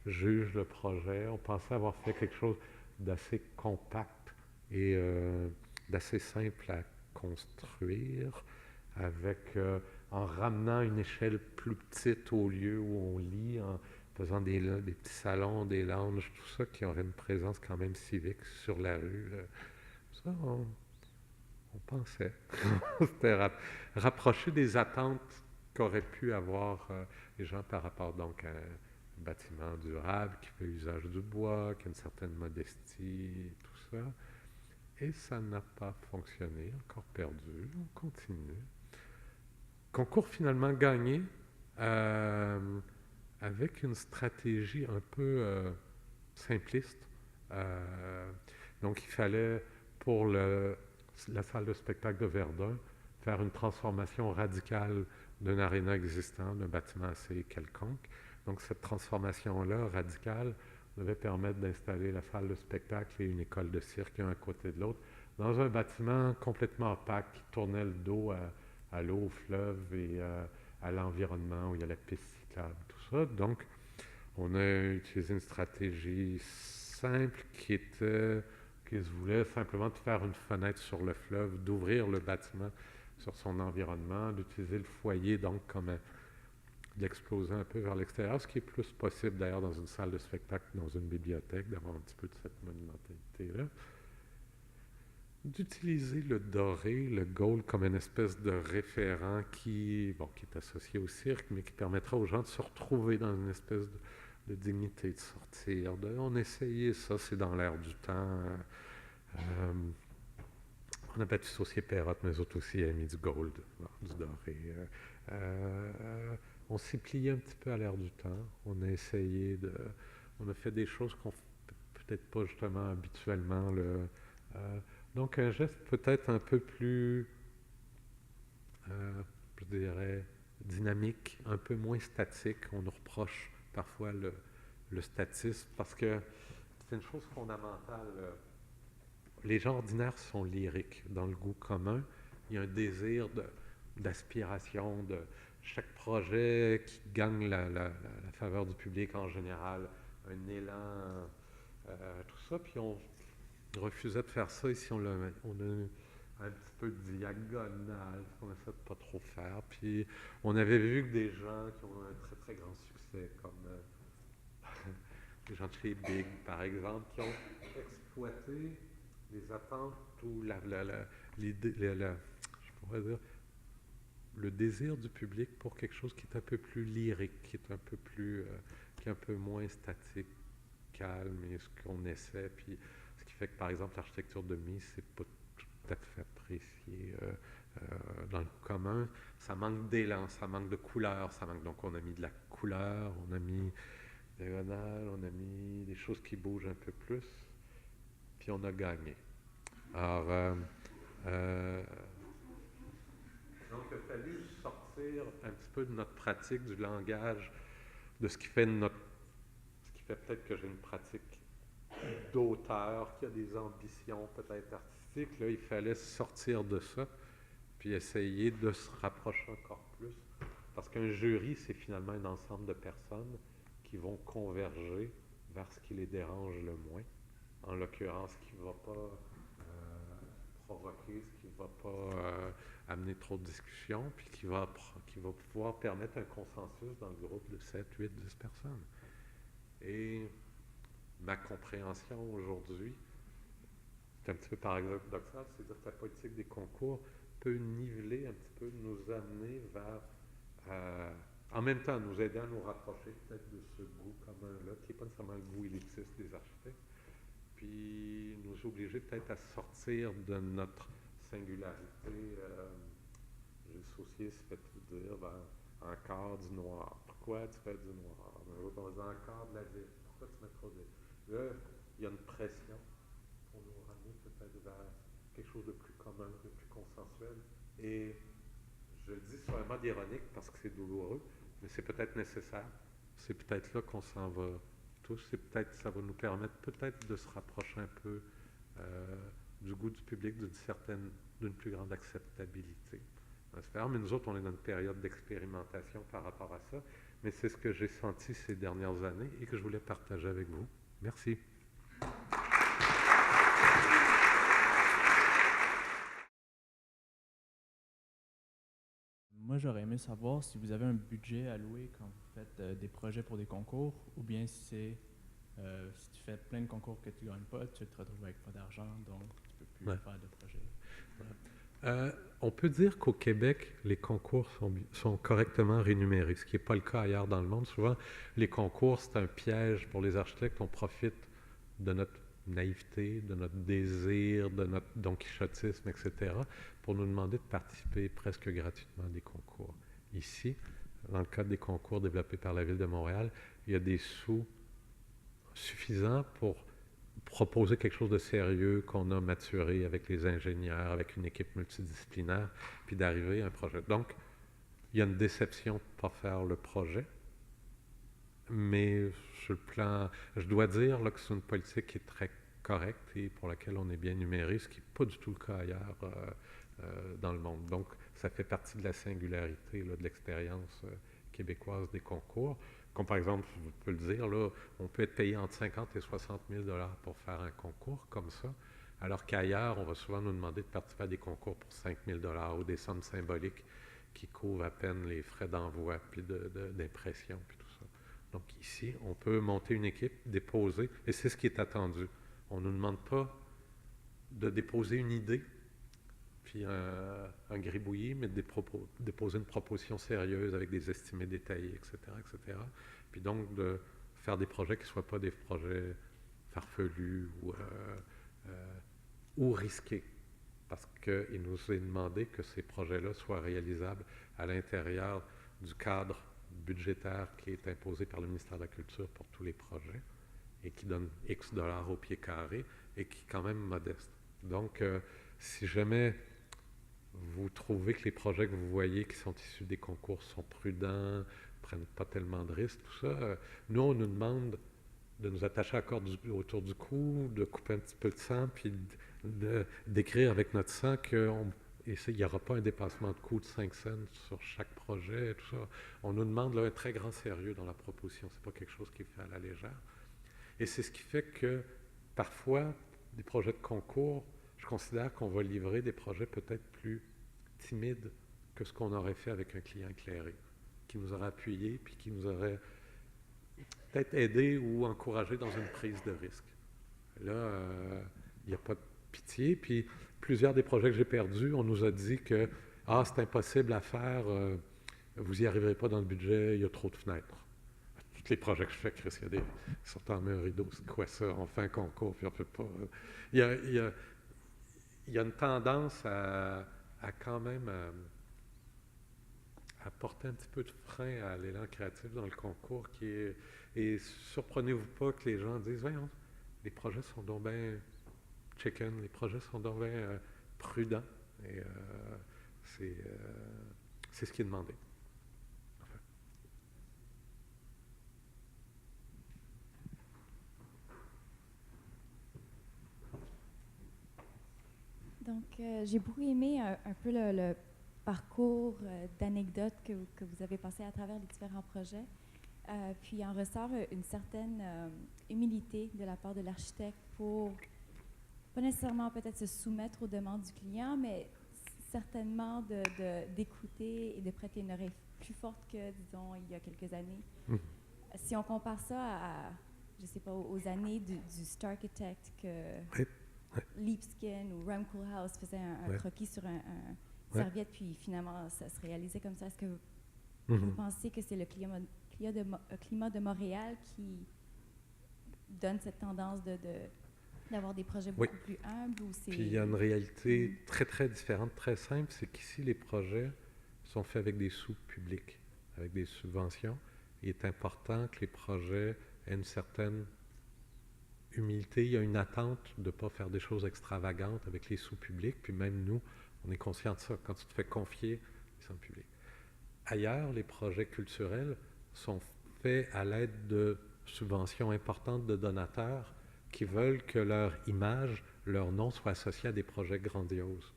jugent le projet. On pensait avoir fait quelque chose d'assez compact et d'assez simple à construire, avec, en ramenant une échelle plus petite au lieu où on lit, en faisant des petits salons, des lounges, tout ça, qui aurait une présence quand même civique sur la rue. Ça, on pensait. C'était rapprocher des attentes qu'auraient pu avoir les gens par rapport donc à bâtiment durable qui fait usage du bois, qui a une certaine modestie, tout ça. Et ça n'a pas fonctionné, encore perdu, on continue. Concours finalement gagné avec une stratégie un peu simpliste. Donc il fallait pour la salle de spectacle de Verdun faire une transformation radicale d'un aréna existant, d'un bâtiment assez quelconque. Donc cette transformation-là, radicale, devait permettre d'installer la salle de spectacle et une école de cirque un à côté de l'autre, dans un bâtiment complètement opaque qui tournait le dos à l'eau, au fleuve et à l'environnement où il y a la piste cyclable, tout ça. Donc, on a utilisé une stratégie simple qui se voulait simplement de faire une fenêtre sur le fleuve, d'ouvrir le bâtiment sur son environnement, d'utiliser le foyer donc comme d'exploser un peu vers l'extérieur, ce qui est plus possible d'ailleurs dans une salle de spectacle, dans une bibliothèque, d'avoir un petit peu de cette monumentalité-là. D'utiliser le doré, le gold, comme une espèce de référent qui est associé au cirque, mais qui permettra aux gens de se retrouver dans une espèce de dignité, de sortir. On a essayé ça, c'est dans l'air du temps. On a battu Saucier Perrotte, mais eux autres aussi avaient mis du gold, du doré. On s'est plié un petit peu à l'air du temps. On a essayé on a fait des choses qu'on fait peut-être pas justement habituellement. Donc un geste peut-être un peu plus, je dirais, dynamique, un peu moins statique. On nous reproche parfois le statisme parce que c'est une chose fondamentale. Les gens ordinaires sont lyriques. Dans le goût commun, il y a un désir d'aspiration, de chaque projet qui gagne la faveur du public en général, un élan, tout ça. Puis on refusait de faire ça. Ici, on a un petit peu diagonal, on essaie de pas trop faire. Puis on avait vu que des gens qui ont un très très grand succès, comme les gens de chez Big, par exemple, qui ont exploité les attentes ou je pourrais dire, le désir du public pour quelque chose qui est un peu plus lyrique, qui est un peu plus, qui est un peu moins statique, calme, et ce qu'on essaie. Puis ce qui fait que, par exemple, l'architecture de mise, c'est pas tout à fait apprécié dans le commun. Ça manque d'élan, ça manque de couleur, ça manque. Donc on a mis de la couleur, on a mis diagonale, on a mis des choses qui bougent un peu plus, puis on a gagné. Alors, donc il a fallu sortir un petit peu de notre pratique, du langage, de ce qui fait peut-être que j'ai une pratique d'auteur, qui a des ambitions peut-être artistiques. Là, il fallait sortir de ça, puis essayer de se rapprocher encore plus. Parce qu'un jury, c'est finalement un ensemble de personnes qui vont converger vers ce qui les dérange le moins. En l'occurrence, ce qui ne va pas provoquer, ce qui ne va pas amener trop de discussion, puis qui va pouvoir permettre un consensus dans le groupe de 7, 8, 10 personnes. Et ma compréhension aujourd'hui, c'est un petit peu paradoxal, c'est-à-dire que la politique des concours peut niveler un petit peu, nous amener vers, en même temps, nous aider à nous rapprocher peut-être de ce goût commun-là, qui n'est pas nécessairement le goût élitiste des architectes, puis nous obliger peut-être à sortir de notre singularité. J'ai associé, ça fait tout dire, encore du noir. Pourquoi tu fais du noir? On va dire encore de la ville. Pourquoi tu mets trop de ville? Là, il y a une pression pour nous ramener peut-être vers quelque chose de plus commun, de plus consensuel. Et je le dis sur un mode ironique parce que c'est douloureux, mais c'est peut-être nécessaire. C'est peut-être là qu'on s'en va tous. Ça va nous permettre peut-être de se rapprocher un peu du goût du public, d'une plus grande acceptabilité. Mais nous autres, on est dans une période d'expérimentation par rapport à ça. Mais c'est ce que j'ai senti ces dernières années et que je voulais partager avec vous. Merci. Moi, j'aurais aimé savoir si vous avez un budget alloué quand vous faites des projets pour des concours, ou bien si tu fais plein de concours que tu ne gagnes pas, tu te retrouves avec pas d'argent, donc tu ne peux plus faire de projet. On peut dire qu'au Québec, les concours sont correctement rémunérés, ce qui n'est pas le cas ailleurs dans le monde. Souvent, les concours, c'est un piège pour les architectes. On profite de notre naïveté, de notre désir, de notre donquichotisme, etc., pour nous demander de participer presque gratuitement à des concours. Ici, dans le cadre des concours développés par la Ville de Montréal, il y a des sous suffisants pour proposer quelque chose de sérieux qu'on a maturé avec les ingénieurs, avec une équipe multidisciplinaire, puis d'arriver à un projet. Donc, il y a une déception de ne pas faire le projet, mais sur le plan, je dois dire là, que c'est une politique qui est très correcte et pour laquelle on est bien numéré, ce qui n'est pas du tout le cas ailleurs dans le monde. Donc, ça fait partie de la singularité là, de l'expérience québécoise des concours. Comme par exemple, je peux le dire, là, on peut être payé entre 50 et 60 000 $ pour faire un concours comme ça, alors qu'ailleurs, on va souvent nous demander de participer à des concours pour 5 000 $ ou des sommes symboliques qui couvrent à peine les frais d'envoi, puis d'impression, puis tout ça. Donc ici, on peut monter une équipe, déposer, et c'est ce qui est attendu. On ne nous demande pas de déposer une idée, puis un gribouillis, mais de déposer une proposition sérieuse avec des estimés détaillés, etc., etc. Puis donc de faire des projets qui ne soient pas des projets farfelus ou risqués, parce qu'il nous est demandé que ces projets-là soient réalisables à l'intérieur du cadre budgétaire qui est imposé par le ministère de la Culture pour tous les projets et qui donne X dollars au pied carré et qui est quand même modeste. Donc, si jamais vous trouvez que les projets que vous voyez qui sont issus des concours sont prudents, ne prennent pas tellement de risques, tout ça, nous, on nous demande de nous attacher à la corde autour du cou, de couper un petit peu de sang, puis d'écrire avec notre sang qu'il n'y aura pas un dépassement de coût de 5 cents sur chaque projet, tout ça. On nous demande là, un très grand sérieux dans la proposition. Ce n'est pas quelque chose qui est fait à la légère. Et c'est ce qui fait que parfois, des projets de concours, je considère qu'on va livrer des projets peut-être plus timides que ce qu'on aurait fait avec un client éclairé, qui nous aurait appuyé, puis qui nous aurait peut-être aidé ou encouragé dans une prise de risque. Là, il n'y a pas de pitié. Puis plusieurs des projets que j'ai perdus, on nous a dit que c'est impossible à faire, vous n'y arriverez pas dans le budget, il y a trop de fenêtres. Tous les projets que je fais, Chris, ils sortent en un rideau, c'est quoi ça? On fait un concours, puis on ne peut pas. Il y a une tendance à quand même à porter un petit peu de frein à l'élan créatif dans le concours qui est. Et surprenez-vous pas que les gens disent voyons, les projets sont donc bien chicken, les projets sont donc bien prudents. Et c'est ce qui est demandé. Enfin. Donc, j'ai beaucoup aimé un peu le parcours d'anecdotes que vous avez passé à travers les différents projets. Puis il en ressort une certaine humilité de la part de l'architecte pour, pas nécessairement peut-être se soumettre aux demandes du client, mais certainement d'écouter et de prêter une oreille plus forte que, disons, il y a quelques années. Si on compare ça à je ne sais pas, aux années du Starchitect que Leapskin ou Rem Koolhaas faisaient un croquis sur un serviette, puis finalement, ça se réalisait comme ça. Est-ce que vous pensez que c'est le climat de Montréal qui donne cette tendance d'avoir des projets beaucoup plus humbles? Puis il y a une réalité très, très différente, très simple, c'est qu'ici, les projets sont faits avec des sous publics, avec des subventions. Il est important que les projets aient une certaine humilité. Il y a une attente de ne pas faire des choses extravagantes avec les sous publics, puis même nous, on est conscient de ça. Quand tu te fais confier, ils sont publics. Ailleurs, les projets culturels sont faits à l'aide de subventions importantes de donateurs qui veulent que leur image, leur nom soit associé à des projets grandioses.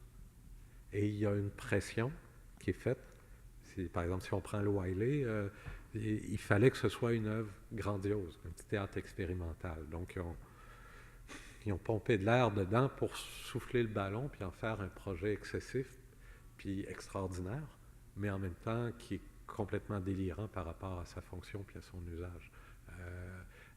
Et il y a une pression qui est faite. Par exemple, si on prend le Wiley, il fallait que ce soit une œuvre grandiose, un petit théâtre expérimental. Donc, ils ont pompé de l'air dedans pour souffler le ballon puis en faire un projet excessif puis extraordinaire, mais en même temps qui est complètement délirant par rapport à sa fonction puis à son usage.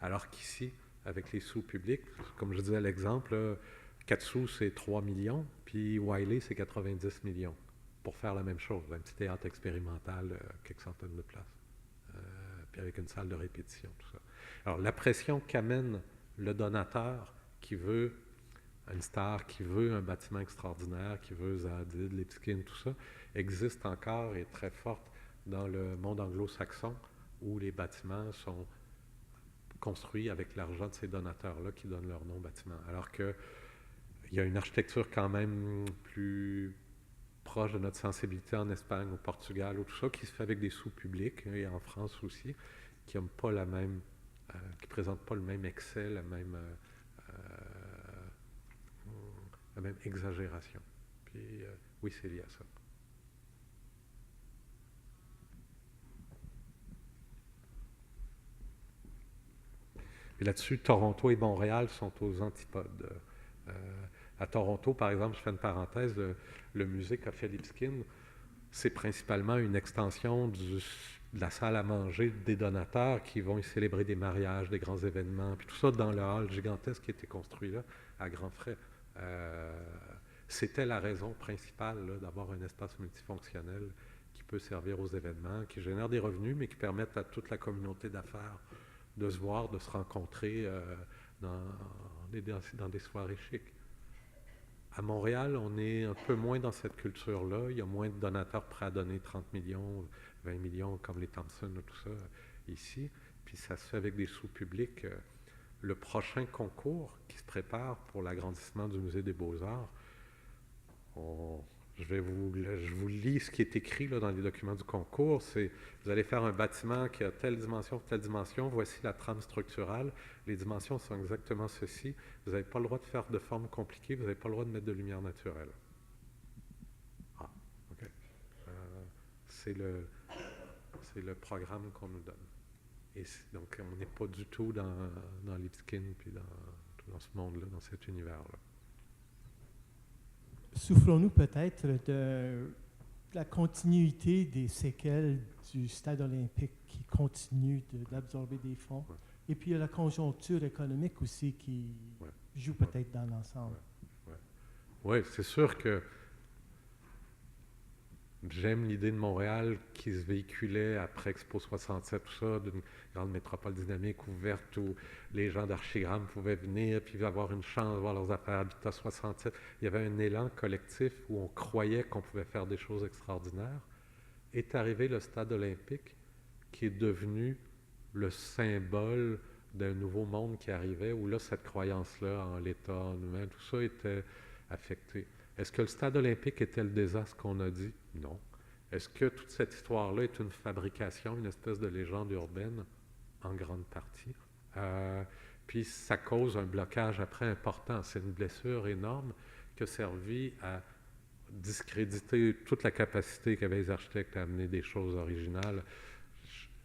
Alors qu'ici, avec les sous publics, comme je disais l'exemple, 4 sous, c'est 3 millions, puis Wiley, c'est 90 millions. pour faire la même chose, un petit théâtre expérimental, quelques centaines de places, puis avec une salle de répétition, tout ça. Alors, la pression qu'amène le donateur qui veut une star, qui veut un bâtiment extraordinaire, qui veut Zadig, Lipskin, tout ça, existe encore et est très forte dans le monde anglo-saxon où les bâtiments sont construits avec l'argent de ces donateurs-là qui donnent leur nom au bâtiment. Alors qu'il y a une architecture quand même plus proche de notre sensibilité en Espagne, au Portugal, ou tout ça, qui se fait avec des sous publics, et en France aussi, qui n'ont pas la même, qui ne présentent pas le même excès, la même exagération. Puis oui, c'est lié à ça. Et là-dessus, Toronto et Montréal sont aux antipodes. À Toronto, par exemple, je fais une parenthèse, le musée qu'a fait Lipskin, c'est principalement une extension de la salle à manger des donateurs qui vont y célébrer des mariages, des grands événements, puis tout ça dans le hall gigantesque qui a été construit là, à grands frais. C'était la raison principale d'avoir un espace multifonctionnel qui peut servir aux événements, qui génère des revenus, mais qui permettent à toute la communauté d'affaires de se voir, de se rencontrer dans des soirées chics. À Montréal, on est un peu moins dans cette culture-là. Il y a moins de donateurs prêts à donner 30 millions, 20 millions, comme les Thompson, tout ça, ici. Puis ça se fait avec des sous publics. Le prochain concours qui se prépare pour l'agrandissement du Musée des Beaux-Arts, je vous lis ce qui est écrit là, dans les documents du concours. C'est, vous allez faire un bâtiment qui a telle dimension, voici la trame structurale. Les dimensions sont exactement ceci. Vous n'avez pas le droit de faire de formes compliquées, vous n'avez pas le droit de mettre de lumière naturelle. Ah, OK. C'est le programme qu'on nous donne. Et donc, on n'est pas du tout dans Lipskin, puis dans ce monde-là, dans cet univers-là. Soufflons-nous peut-être de la continuité des séquelles du stade olympique qui continue d'absorber des fonds. Ouais. Et puis il y a la conjoncture économique aussi qui joue peut-être dans l'ensemble. Oui, c'est sûr que j'aime l'idée de Montréal qui se véhiculait après Expo 67, tout ça, d'une grande métropole dynamique ouverte où les gens d'Archigramme pouvaient venir puis avoir une chance de voir leurs affaires Habitat 67. Il y avait un élan collectif où on croyait qu'on pouvait faire des choses extraordinaires. Est arrivé le stade olympique qui est devenu le symbole d'un nouveau monde qui arrivait où là, cette croyance-là en l'État, en humain, tout ça était affecté. Est-ce que le stade olympique était le désastre qu'on a dit? Non. Est-ce que toute cette histoire-là est une fabrication, une espèce de légende urbaine? En grande partie. Puis ça cause un blocage après important. C'est une blessure énorme qui a servi à discréditer toute la capacité qu'avaient les architectes à amener des choses originales.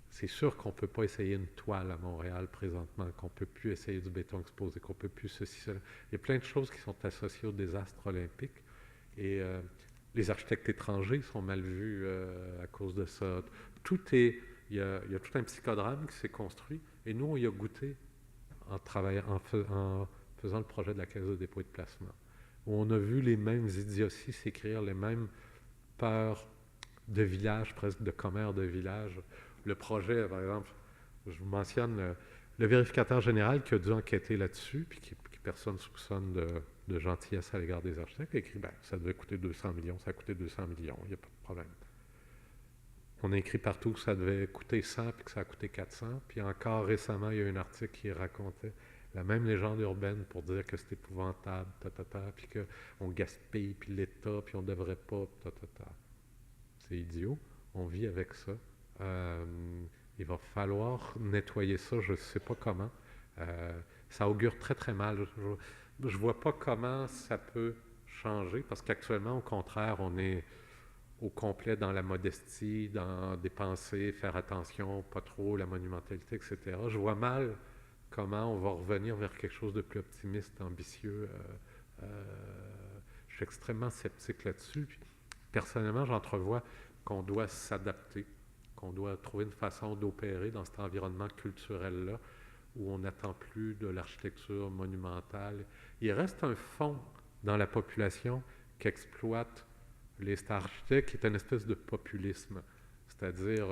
C'est sûr qu'on ne peut pas essayer une toile à Montréal présentement, qu'on ne peut plus essayer du béton exposé, qu'on ne peut plus ceci, cela. Il y a plein de choses qui sont associées au désastre olympique. Et les architectes étrangers sont mal vus à cause de ça. Il y a tout un psychodrame qui s'est construit. Et nous, on y a goûté en faisant le projet de la Caisse de dépôt et de placement, où on a vu les mêmes idioties s'écrire, les mêmes peurs de village, presque de commères de village. Le projet, par exemple, je vous mentionne le vérificateur général qui a dû enquêter là-dessus, puis qui personne ne soupçonne de gentillesse à l'égard des architectes, a écrit ça devait coûter 200 millions, ça a coûté 200 millions, il n'y a pas de problème. On a écrit partout que ça devait coûter 100 puis que ça a coûté 400. Puis encore récemment, il y a un article qui racontait la même légende urbaine pour dire que c'est épouvantable, puis qu'on gaspille, puis l'État, puis on ne devrait pas, C'est idiot. On vit avec ça. Il va falloir nettoyer ça, je ne sais pas comment. Ça augure très, très mal. Je ne vois pas comment ça peut changer, parce qu'actuellement, au contraire, on est au complet dans la modestie, dans dépenser, faire attention, pas trop, la monumentalité, etc. Je vois mal comment on va revenir vers quelque chose de plus optimiste, ambitieux. Je suis extrêmement sceptique là-dessus. Puis, personnellement, j'entrevois qu'on doit s'adapter, qu'on doit trouver une façon d'opérer dans cet environnement culturel-là, où on n'attend plus de l'architecture monumentale. Il reste un fond dans la population qui exploite les stars architectes, qui est une espèce de populisme. C'est-à-dire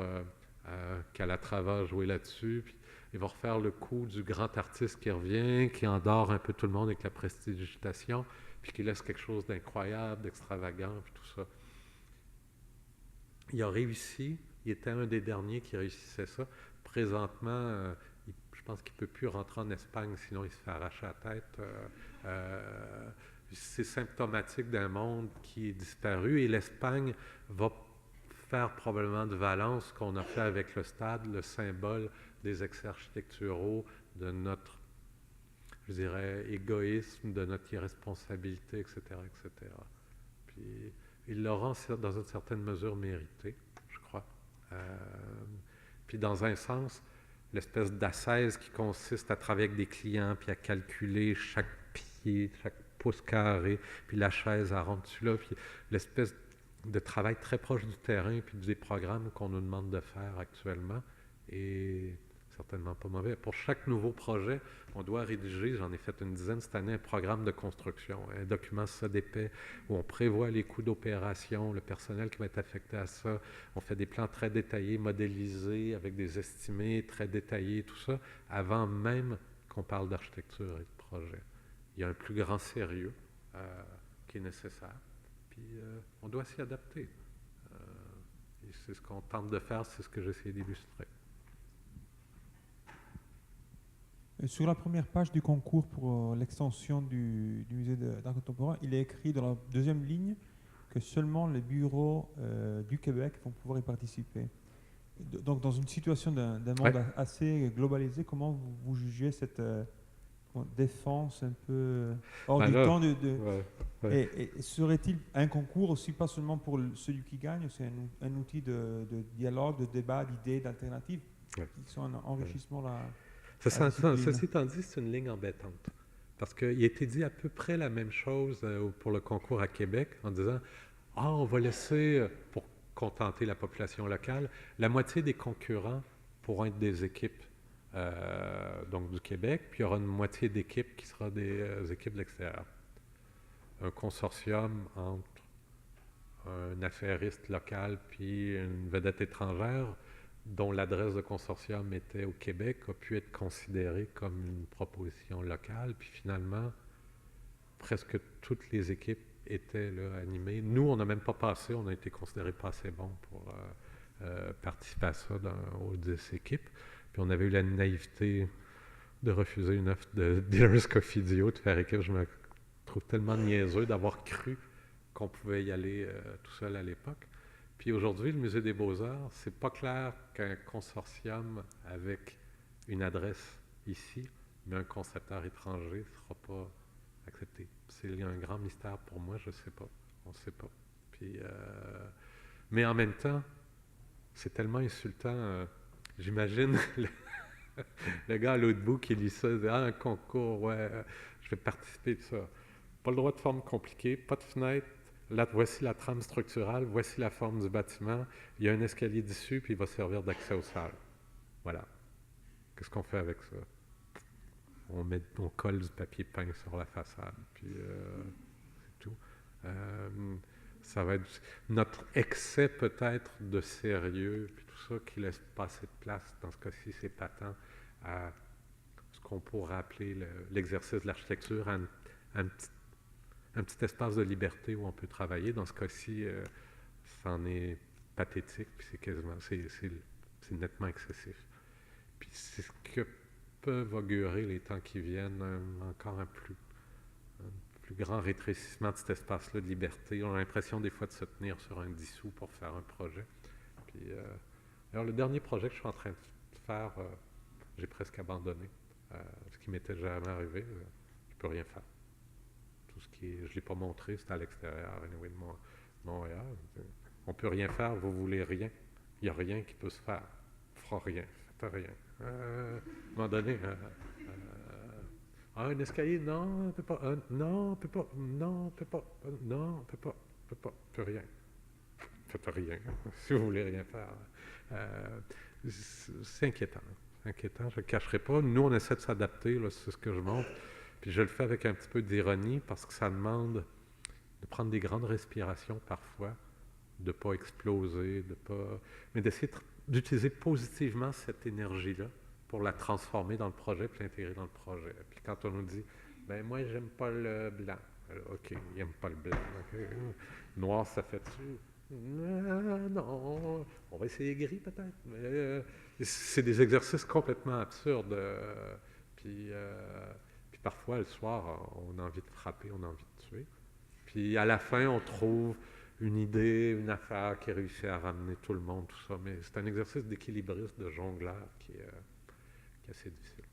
Calatrava a joué là-dessus, puis il va refaire le coup du grand artiste qui revient, qui endort un peu tout le monde avec la prestidigitation, puis qui laisse quelque chose d'incroyable, d'extravagant, puis tout ça. Il a réussi, il était un des derniers qui réussissait ça. Présentement, je pense qu'il ne peut plus rentrer en Espagne, sinon il se fait arracher la tête. C'est symptomatique d'un monde qui est disparu, et l'Espagne va faire probablement de Valence ce qu'on a fait avec le stade, le symbole des excès architecturaux, de notre, je dirais, égoïsme, de notre irresponsabilité, etc., etc. Puis il l'aura dans une certaine mesure mérité, je crois. Puis dans un sens, l'espèce d'ascèse qui consiste à travailler avec des clients, puis à calculer chaque pied, chaque pouce carré, puis la chaise à rendre dessus là, puis l'espèce de travail très proche du terrain, puis des programmes qu'on nous demande de faire actuellement, et certainement pas mauvais. Pour chaque nouveau projet, on doit rédiger, j'en ai fait une dizaine cette année, un programme de construction, un document SODEPE où on prévoit les coûts d'opération, le personnel qui va être affecté à ça. On fait des plans très détaillés, modélisés, avec des estimés très détaillés, tout ça, avant même qu'on parle d'architecture et de projet. Il y a un plus grand sérieux qui est nécessaire. Puis on doit s'y adapter. Et c'est ce qu'on tente de faire, c'est ce que j'essaie d'illustrer. Sur la première page du concours pour l'extension du musée d'art contemporain, il est écrit dans la deuxième ligne que seulement les bureaux du Québec vont pouvoir y participer. Donc, dans une situation d'un monde assez globalisé, comment vous jugez cette défense un peu hors du temps Et serait-il un concours aussi, pas seulement pour celui qui gagne, c'est un outil de dialogue, de débat, d'idées, d'alternatives qui sont un enrichissement là. Ceci étant dit, c'est une ligne embêtante. Parce qu'il a été dit à peu près la même chose pour le concours à Québec, en disant « Ah, on va laisser, pour contenter la population locale, la moitié des concurrents pourront être des équipes donc du Québec, puis il y aura une moitié d'équipes qui sera des équipes de l'extérieur. » Un consortium entre un affairiste local puis une vedette étrangère, dont l'adresse de consortium était au Québec, a pu être considérée comme une proposition locale. Puis finalement, presque toutes les équipes étaient là, animées. Nous, on n'a même pas passé, on a été considérés pas assez bons pour participer à ça aux 10 équipes. Puis on avait eu la naïveté de refuser une offre de Dealers Cofidio, de faire équipe. Je me trouve tellement niaiseux d'avoir cru qu'on pouvait y aller tout seul à l'époque. Puis aujourd'hui, le Musée des Beaux-Arts, c'est pas clair qu'un consortium avec une adresse ici, mais un concepteur étranger ne sera pas accepté. C'est un grand mystère pour moi, je ne sais pas. On ne sait pas. Puis, mais en même temps, c'est tellement insultant. J'imagine le gars à l'autre bout qui lit ça, dit « Ah, un concours, ouais, je vais participer de ça. » Pas le droit de forme compliquée, pas de fenêtre. Là, voici la trame structurale, voici la forme du bâtiment. Il y a un escalier dessus, puis il va servir d'accès aux salles. Voilà. Qu'est-ce qu'on fait avec ça? On colle du papier peint sur la façade, puis c'est tout. Ça va être notre excès peut-être de sérieux, puis tout ça, qui laisse pas assez de place, dans ce cas-ci, c'est patent, à ce qu'on pourrait appeler l'exercice de l'architecture, un petit espace de liberté où on peut travailler. Dans ce cas-ci, c'en est pathétique, puis c'est nettement excessif. Puis c'est ce que peuvent augurer les temps qui viennent, encore un plus grand rétrécissement de cet espace-là de liberté. On a l'impression des fois de se tenir sur un 10 sous pour faire un projet. Puis, alors le dernier projet que je suis en train de faire, j'ai presque abandonné, ce qui m'était jamais arrivé. Je peux rien faire. Je ne l'ai pas montré, c'est à l'extérieur anyway, de Montréal. On ne peut rien faire, vous voulez rien. Il n'y a rien qui peut se faire. On ne fera rien, faites rien. À un moment donné, un escalier, non, on ne peut pas. Non, on ne peut pas. Non, on ne peut pas. Non, on ne peut pas. On ne peut rien. Faites rien, si vous voulez rien faire. C'est inquiétant. Je ne cacherai pas. Nous, on essaie de s'adapter, là, c'est ce que je montre. Puis je le fais avec un petit peu d'ironie parce que ça demande de prendre des grandes respirations parfois, de ne pas exploser, mais d'essayer d'utiliser positivement cette énergie-là pour la transformer dans le projet puis l'intégrer dans le projet. Puis quand on nous dit « ben moi, j'aime pas le blanc », OK, il n'aime pas le blanc. Okay. Noir, ça fait-tu? Non, on va essayer gris peut-être. Mais, c'est des exercices complètement absurdes. Puis parfois, le soir, on a envie de frapper, on a envie de tuer. Puis à la fin, on trouve une idée, une affaire qui réussit à ramener tout le monde, tout ça. Mais c'est un exercice d'équilibriste, de jongleur qui est assez difficile.